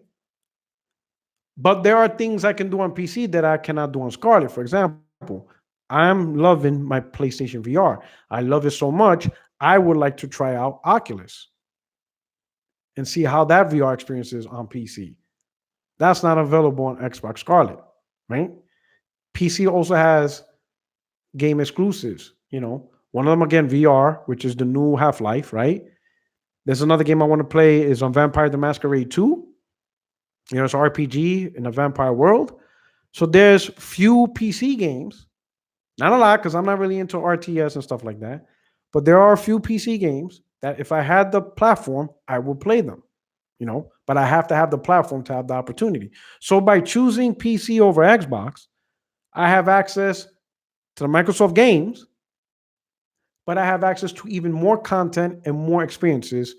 But there are things I can do on PC that I cannot do on Scarlett. For example, I'm loving my PlayStation VR. I love it so much, I would like to try out Oculus and see how that VR experience is on PC. That's not available on Xbox Scarlett, right? PC also has game exclusives. One of them, again, VR, which is the new Half-Life, right? There's another game I want to play is on Vampire the Masquerade 2. It's RPG in a vampire world. So there's few PC games, not a lot, because I'm not really into RTS and stuff like that. But there are a few PC games that if I had the platform, I would play them. But I have to have the platform to have the opportunity. So by choosing PC over Xbox, I have access to the Microsoft games, but I have access to even more content and more experiences.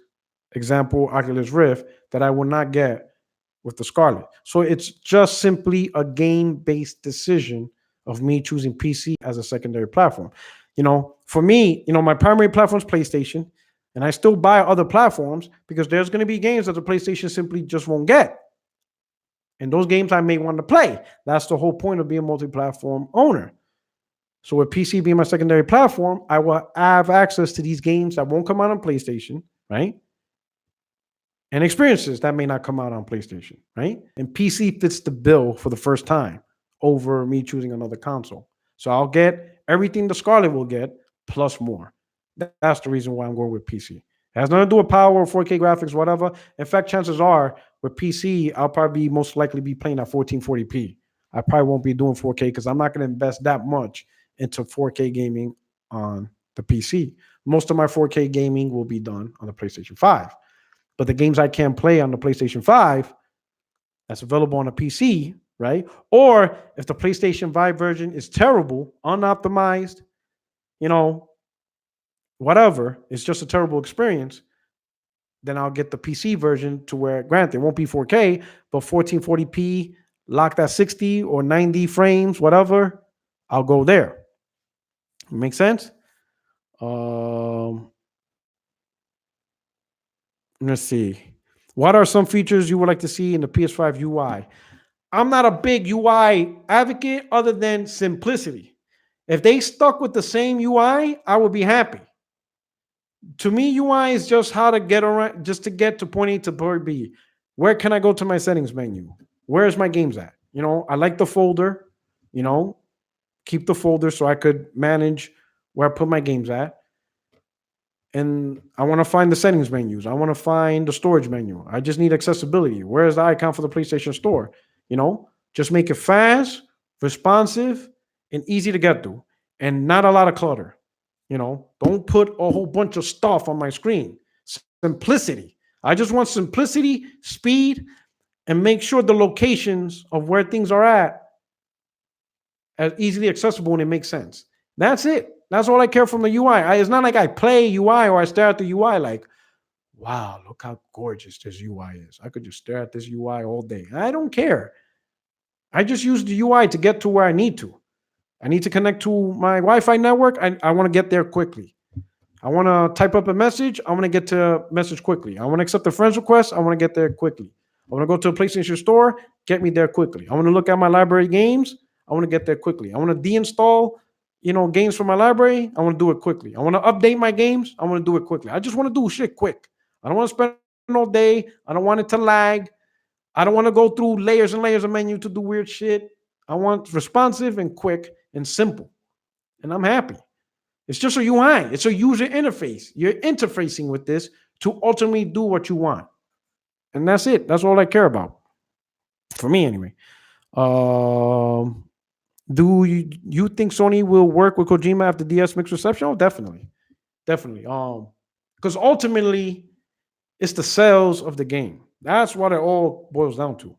Example, Oculus Rift, that I will not get with the Scarlett. So it's just simply a game-based decision of me choosing PC as a secondary platform. For me, my primary platform is PlayStation, and I still buy other platforms because there's going to be games that the PlayStation simply just won't get. And those games I may want to play. That's the whole point of being a multi-platform owner. So with PC being my secondary platform, I will have access to these games that won't come out on PlayStation, right? And experiences that may not come out on PlayStation, right? And PC fits the bill for the first time over me choosing another console. So I'll get everything the Scarlett will get plus more. That's the reason why I'm going with PC. It has nothing to do with power, 4K graphics, whatever. In fact, chances are with PC, I'll probably most likely be playing at 1440p. I probably won't be doing 4K because I'm not going to invest that much into 4K gaming on the PC. Most of my 4K gaming will be done on the PlayStation 5. But the games I can't play on the PlayStation 5, that's available on a PC, right? Or if the PlayStation 5 version is terrible, unoptimized, you know, whatever, it's just a terrible experience, then I'll get the PC version to where, granted, it won't be 4K, but 1440p, locked at 60 or 90 frames, whatever, I'll go there. Make sense? Um, let's see. What are some features you would like to see in the PS5 UI? I'm not a big UI advocate other than simplicity. If they stuck with the same UI, I would be happy. To me, UI is just how to get around, just to get to point A to point B. Where can I go to my settings menu? Where's my games at? I like the folder, you know, keep the folder so I could manage where I put my games at. And I want to find the settings menus. I want to find the storage menu. I just need accessibility. Where's the icon for the PlayStation Store? Just make it fast, responsive, and easy to get to, and not a lot of clutter. Don't put a whole bunch of stuff on my screen. Simplicity. I just want simplicity, speed, and make sure the locations of where things are at as easily accessible and it makes sense. That's it. That's all I care from the UI. It's not like I play UI or I stare at the UI like, wow, look how gorgeous this UI is. I could just stare at this UI all day. I don't care. I just use the UI to get to where I need to. I need to connect to my Wi-Fi network. I want to get there quickly. I want to type up a message. I want to get to message quickly. I want to accept a friend's request. I want to get there quickly. I want to go to a PlayStation Store. Get me there quickly. I want to look at my library games. I want to get there quickly. I want to deinstall, games from my library. I want to do it quickly. I want to update my games. I want to do it quickly. I just want to do shit quick. I don't want to spend all day. I don't want it to lag. I don't want to go through layers and layers of menu to do weird shit. I want responsive and quick and simple. And I'm happy. It's just a UI. It's a user interface. You're interfacing with this to ultimately do what you want. And that's it. That's all I care about. For me, anyway. Do you think Sony will work with Kojima after DS mixed reception? Oh, definitely. Definitely. Because ultimately, it's the sales of the game. That's what it all boils down to.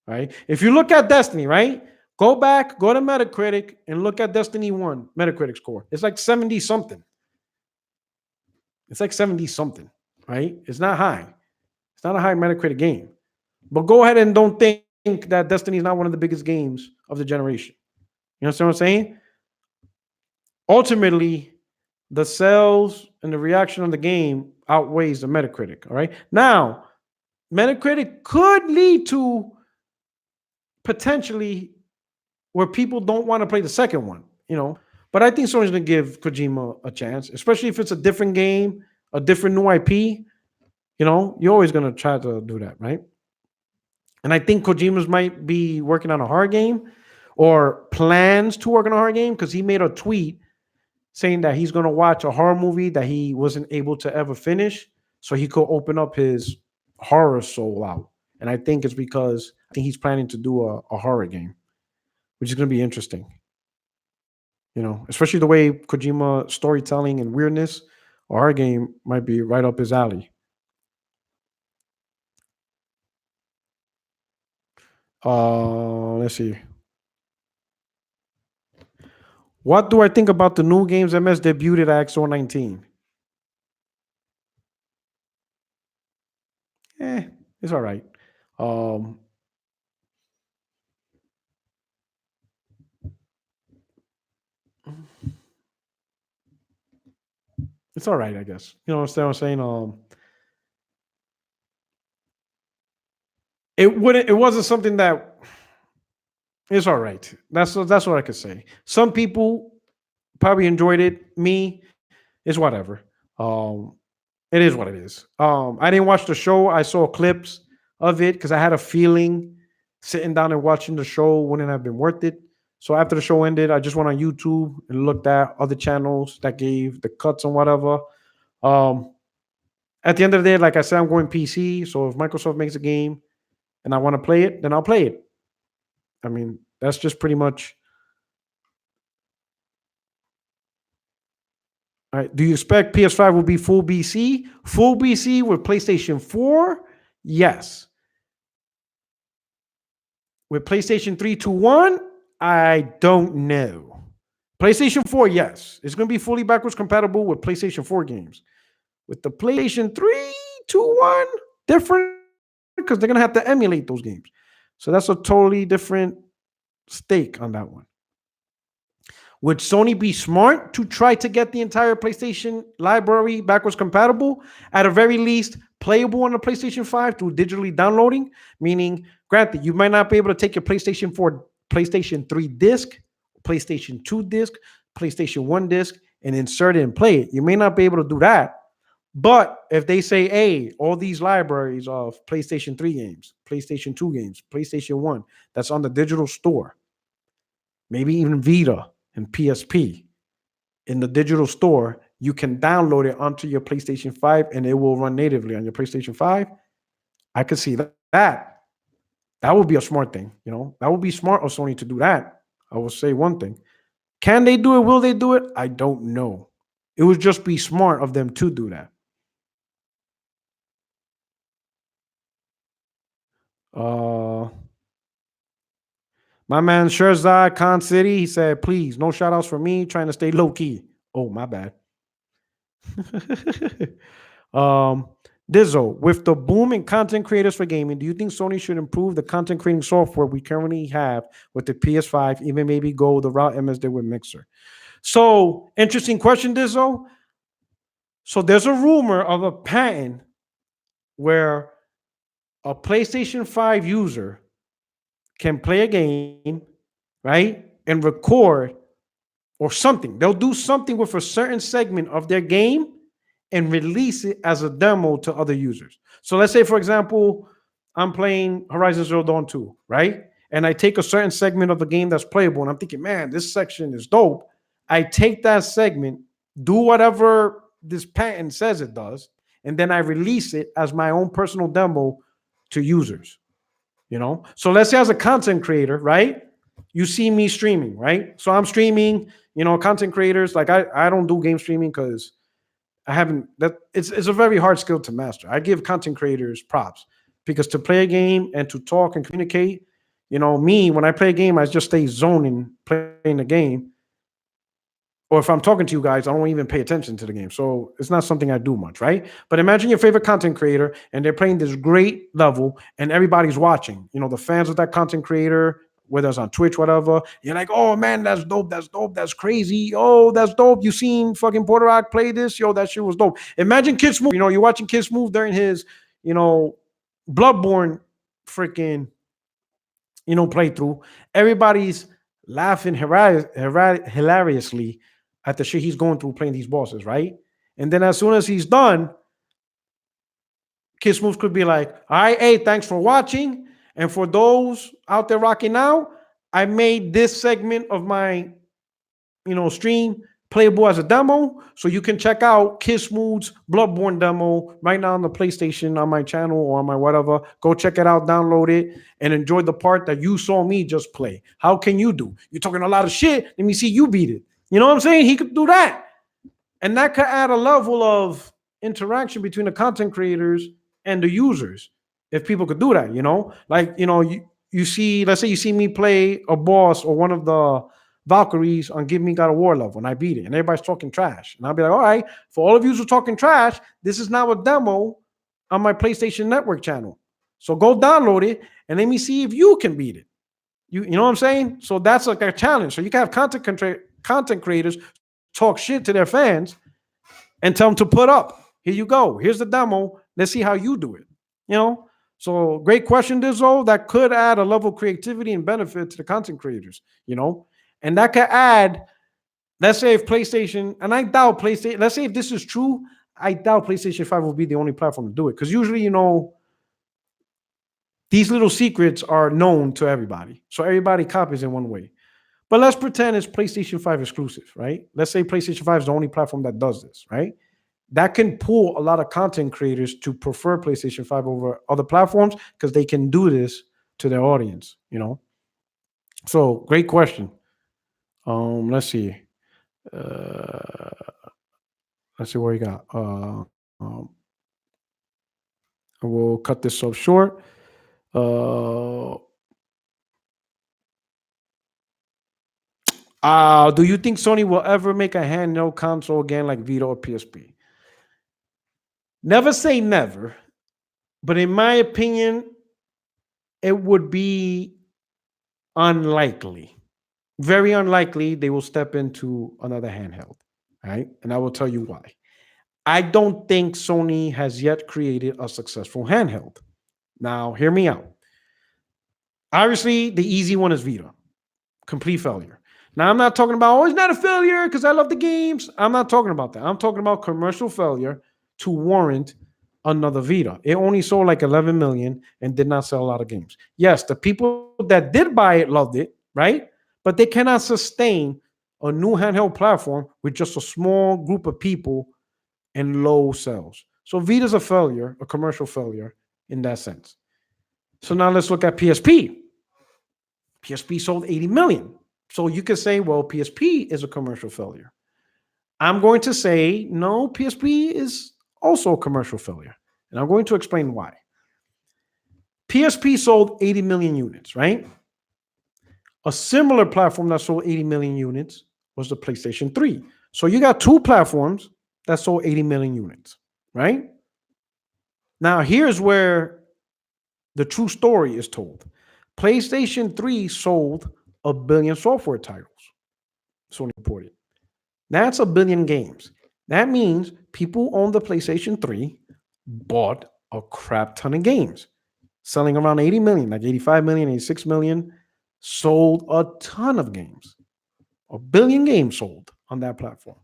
Right? If you look at Destiny, right? Go back, go to Metacritic, and look at Destiny 1 Metacritic score. It's like 70 something. It's like 70 something, right? It's not high. It's not a high Metacritic game. But go ahead and don't think that Destiny is not one of the biggest games of the generation. You understand what I'm saying? Ultimately, the sales and the reaction of the game outweighs the Metacritic. All right. Now, Metacritic could lead to potentially where people don't want to play the second one, But I think Sony's going to give Kojima a chance, especially if it's a different game, a different new IP. You're always going to try to do that, right? And I think Kojima's might be working on a horror game or plans to work on a horror game because he made a tweet saying that he's going to watch a horror movie that he wasn't able to ever finish so he could open up his horror soul out. And I think it's because I think he's planning to do a horror game, which is going to be interesting. Especially the way Kojima storytelling and weirdness, a horror game might be right up his alley. Let's see. What do I think about the new games MS debuted at XO19? It's all right. It's all right, I guess. You know what I'm saying? It wasn't something that it's all right. That's what I could say. Some people probably enjoyed it. Me, it's whatever. It is what it is. I didn't watch the show. I saw clips of it because I had a feeling sitting down and watching the show wouldn't have been worth it. So after the show ended, I just went on YouTube and looked at other channels that gave the cuts and whatever. At the end of the day, like I said, I'm going PC. So if Microsoft makes a game and I want to play it, then I'll play it. I mean, that's just pretty much All right. Do you expect PS5 will be full BC? Full BC with PlayStation 4? Yes. With PlayStation 3 to 1? I don't know. PlayStation 4, yes. It's going to be fully backwards compatible with PlayStation 4 games. With the PlayStation 3 to 1, different because they're going to have to emulate those games. So that's a totally different stake on that one. Would Sony be smart to try to get the entire PlayStation library backwards compatible? At a very least, playable on the PlayStation 5 through digitally downloading? Meaning, granted, you might not be able to take your PlayStation 4, PlayStation 3 disc, PlayStation 2 disc, PlayStation 1 disc, and insert it and play it. You may not be able to do that. But if they say, hey, all these libraries of PlayStation 3 games, PlayStation 2 games, PlayStation 1, that's on the digital store, maybe even Vita and PSP in the digital store, you can download it onto your PlayStation 5 and it will run natively on your PlayStation 5. I could see that. That would be a smart thing. That would be smart of Sony to do that. I will say one thing. Can they do it? Will they do it? I don't know. It would just be smart of them to do that. My man Sherzad Khan City, he said, please, no shout outs for me, trying to stay low key. Oh, my bad. Dizzo, with the boom in content creators for gaming, do you think Sony should improve the content creating software we currently have with the PS5, even maybe go the route MS did with Mixer? So, interesting question, Dizzo. So, there's a rumor of a patent where a PlayStation 5 user can play a game, right, and record or something. They'll do something with a certain segment of their game and release it as a demo to other users. So let's say, for example, I'm playing Horizon Zero Dawn 2, right? And I take a certain segment of the game that's playable, and I'm thinking, man, this section is dope. I take that segment, do whatever this patent says it does, and then I release it as my own personal demo to users. So let's say as a content creator, right? You see me streaming, right? So I'm streaming, content creators, like I don't do game streaming because I haven't that it's a very hard skill to master. I give content creators props because to play a game and to talk and communicate, me, when I play a game, I just stay zoning playing the game. Or if I'm talking to you guys, I don't even pay attention to the game. So it's not something I do much, right? But imagine your favorite content creator and they're playing this great level and everybody's watching. The fans of that content creator, whether it's on Twitch, whatever. You're like, oh man, that's dope, that's crazy. Oh, that's dope. You seen fucking Porter Rock play this? Yo, that shit was dope. Imagine Kids Move. You're watching Kids Move during his, Bloodborne freaking, playthrough. Everybody's laughing hilariously at the shit he's going through playing these bosses, right? And then as soon as he's done, Kiss Moves could be like, all right, hey, thanks for watching. And for those out there rocking out, I made this segment of my, stream playable as a demo. So you can check out Kiss Mood's Bloodborne demo right now on the PlayStation on my channel or on my whatever. Go check it out, download it, and enjoy the part that you saw me just play. How can you do? You're talking a lot of shit. Let me see you beat it. You know what I'm saying? He could do that. And that could add a level of interaction between the content creators and the users if people could do that, like, you see, let's say you see me play a boss or one of the Valkyries on Give Me God of War level and I beat it and everybody's talking trash. And I'll be like, all right, for all of you who are talking trash, this is now a demo on my PlayStation Network channel. So go download it and let me see if you can beat it. You know what I'm saying? So that's like a challenge. So you can have content creators talk shit to their fans and tell them to put up. Here you go. Here's the demo. Let's see how you do it. So great question, Dizzo. That could add a level of creativity and benefit to the content creators, and that could add, let's say if PlayStation, and I doubt PlayStation, let's say if this is true, I doubt PlayStation 5 will be the only platform to do it. Because usually, these little secrets are known to everybody. So everybody copies in one way. But let's pretend it's PlayStation 5 exclusive, right? Let's say PlayStation 5 is the only platform that does this, right? That can pull a lot of content creators to prefer PlayStation 5 over other platforms because they can do this to their audience, So great question. Let's see. let's see what you got. Um, we'll cut this off short. Uh, do you think Sony will ever make a handheld console again like Vita or PSP? Never say never, but in my opinion, it would be unlikely. Very unlikely they will step into another handheld. Right? And I will tell you why. I don't think Sony has yet created a successful handheld. Now, hear me out. Obviously, the easy one is Vita. Complete failure. Now, I'm not talking about, oh, it's not a failure because I love the games. I'm not talking about that. I'm talking about commercial failure to warrant another Vita. It only sold like 11 million and did not sell a lot of games. Yes, the people that did buy it loved it, right? But they cannot sustain a new handheld platform with just a small group of people and low sales. So Vita's a failure, a commercial failure in that sense. So now let's look at PSP. PSP sold 80 million. So you could say, well, PSP is a commercial failure. I'm going to say, no, PSP is also a commercial failure. And I'm going to explain why. PSP sold 80 million units, right? A similar platform that sold 80 million units was the PlayStation 3. So you got two platforms that sold 80 million units, right? Now, here's where the true story is told. PlayStation 3 sold a billion software titles. Sony reported. That's a billion games. That means people on the PlayStation 3 bought a crap ton of games, selling around 80 million, like 85 million, 86 million, sold a ton of games. A billion games sold on that platform.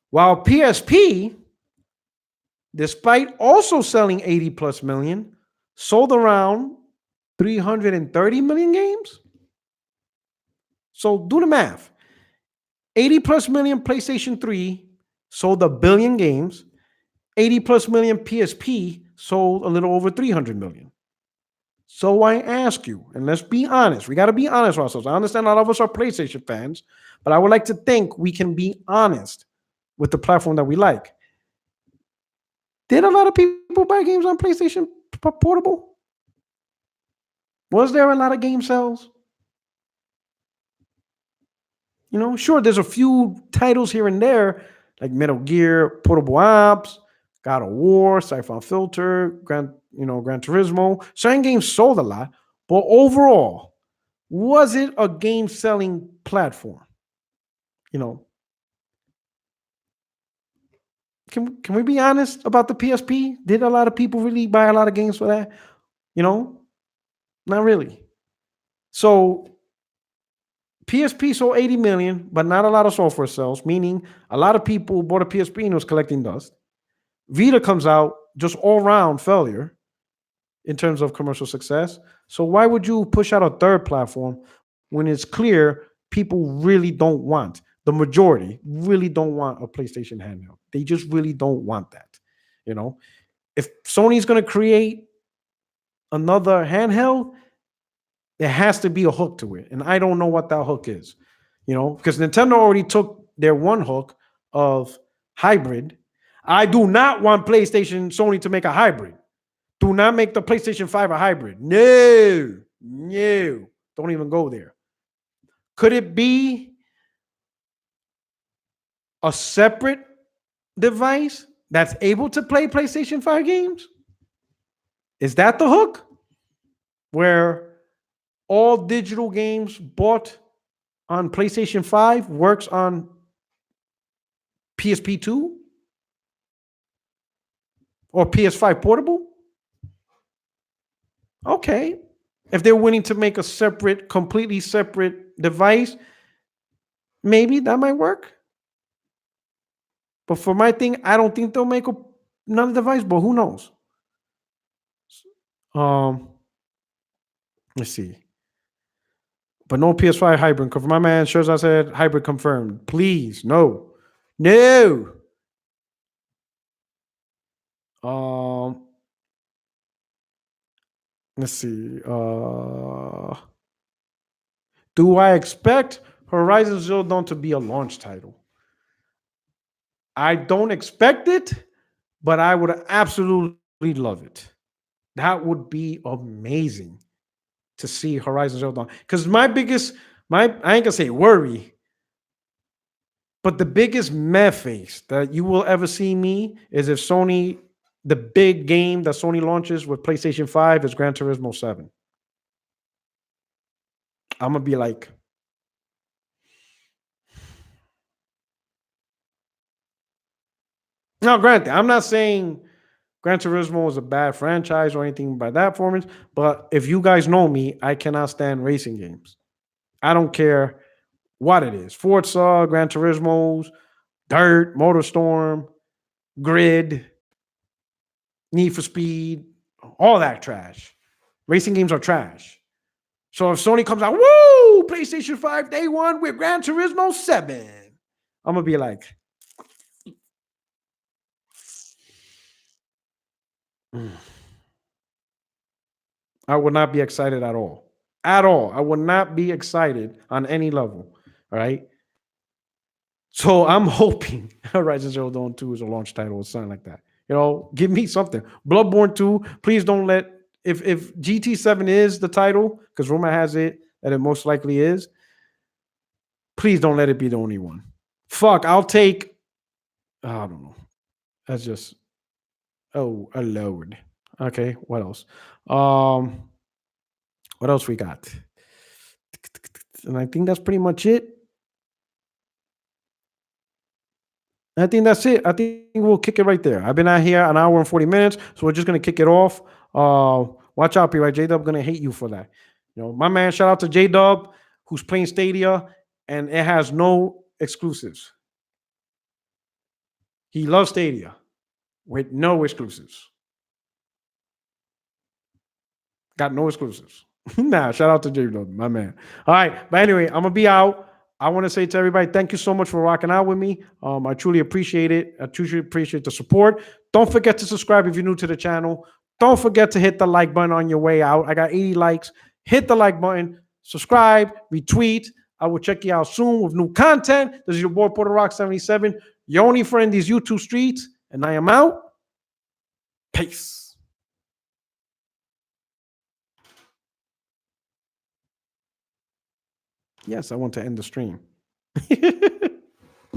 While PSP, despite also selling 80 plus million, sold around 330 million games. So do the math. 80 plus million PlayStation 3 sold a billion games. 80 plus million PSP sold a little over 300 million. So I ask you, and let's be honest, we got to be honest with ourselves. I understand a lot of us are PlayStation fans, but I would like to think we can be honest with the platform that we like. Did a lot of people buy games on PlayStation Portable? Was there a lot of game sales? You know, sure, there's a few titles here and there, like Metal Gear, Portable Apps, God of War, Siphon Filter, Gran Turismo. Certain games sold a lot, but overall, was it a game selling platform? You know, can we be honest about the PSP? Did a lot of people really buy a lot of games for that? You know, not really. So PSP sold 80 million, but not a lot of software sales, meaning a lot of people bought a PSP and was collecting dust. Vita comes out just all round failure in terms of commercial success. So why would you push out a third platform when it's clear people really don't want, the majority really don't want a PlayStation handheld? They just really don't want that. You know, if Sony's going to create another handheld, there has to be a hook to it. And I don't know what that hook is, you know, because Nintendo already took their one hook of hybrid. I do not want PlayStation Sony to make a hybrid. Do not make the PlayStation 5 a hybrid. No, no. Don't even go there. Could it be a separate device that's able to play PlayStation 5 games? Is that the hook? Where all digital games bought on PlayStation 5 works on PSP 2 or PS5 portable? Okay. If they're willing to make a separate, completely separate device, maybe that might work. But for my thing, I don't think they'll make another device, but who knows? Um, let's see. But no PS5 hybrid. For my man, sure as I said, hybrid confirmed. Please, no. No. Um, let's see. Do I expect Horizon Zero Dawn to be a launch title? I don't expect it, but I would absolutely love it. That would be amazing to see Horizon Zero Dawn. Because my I ain't gonna say worry, but the biggest meh face that you will ever see me is if Sony, the big game that Sony launches with PlayStation 5 is Gran Turismo 7. I'm gonna be like, now granted, I'm not saying Gran Turismo is a bad franchise or anything by that performance, but if you guys know me, I cannot stand racing games. I don't care what it is. Forza, Gran Turismo's, Dirt, MotorStorm, Grid, Need for Speed, all that trash. Racing games are trash. So if Sony comes out, woo, PlayStation 5 day one with Gran Turismo 7, I'm gonna be like, "Mm." I would not be excited at all. At all. I would not be excited on any level. All right. So I'm hoping Horizon Zero Dawn 2 is a launch title or something like that. Give me something. Bloodborne 2, please don't let if GT7 is the title, because rumor has it that it most likely is, please don't let it be the only one. Fuck, I'll take I don't know. That's just a load. Okay, what else? Um, what else we got? And I think that's pretty much it. I think that's it. I think we'll kick it right there. I've been out here an hour and 40 minutes, so we're just gonna kick it off. Watch out, P. Right, J Dub gonna hate you for that. My man. Shout out to J Dub, who's playing Stadia, and it has no exclusives. He loves Stadia with no exclusives. Got no exclusives. Nah, shout out to J Dub, my man. All right, but anyway, I'm gonna be out. I want to say to everybody, thank you so much for rocking out with me. I truly appreciate it. I truly appreciate the support. Don't forget to subscribe if you're new to the channel. Don't forget to hit the like button on your way out. I got 80 likes. Hit the like button, subscribe, retweet. I will check you out soon with new content. This is your boy Porter Rock 77, your only friend these YouTube streets, and I am out. Peace. Yes, I want to end the stream.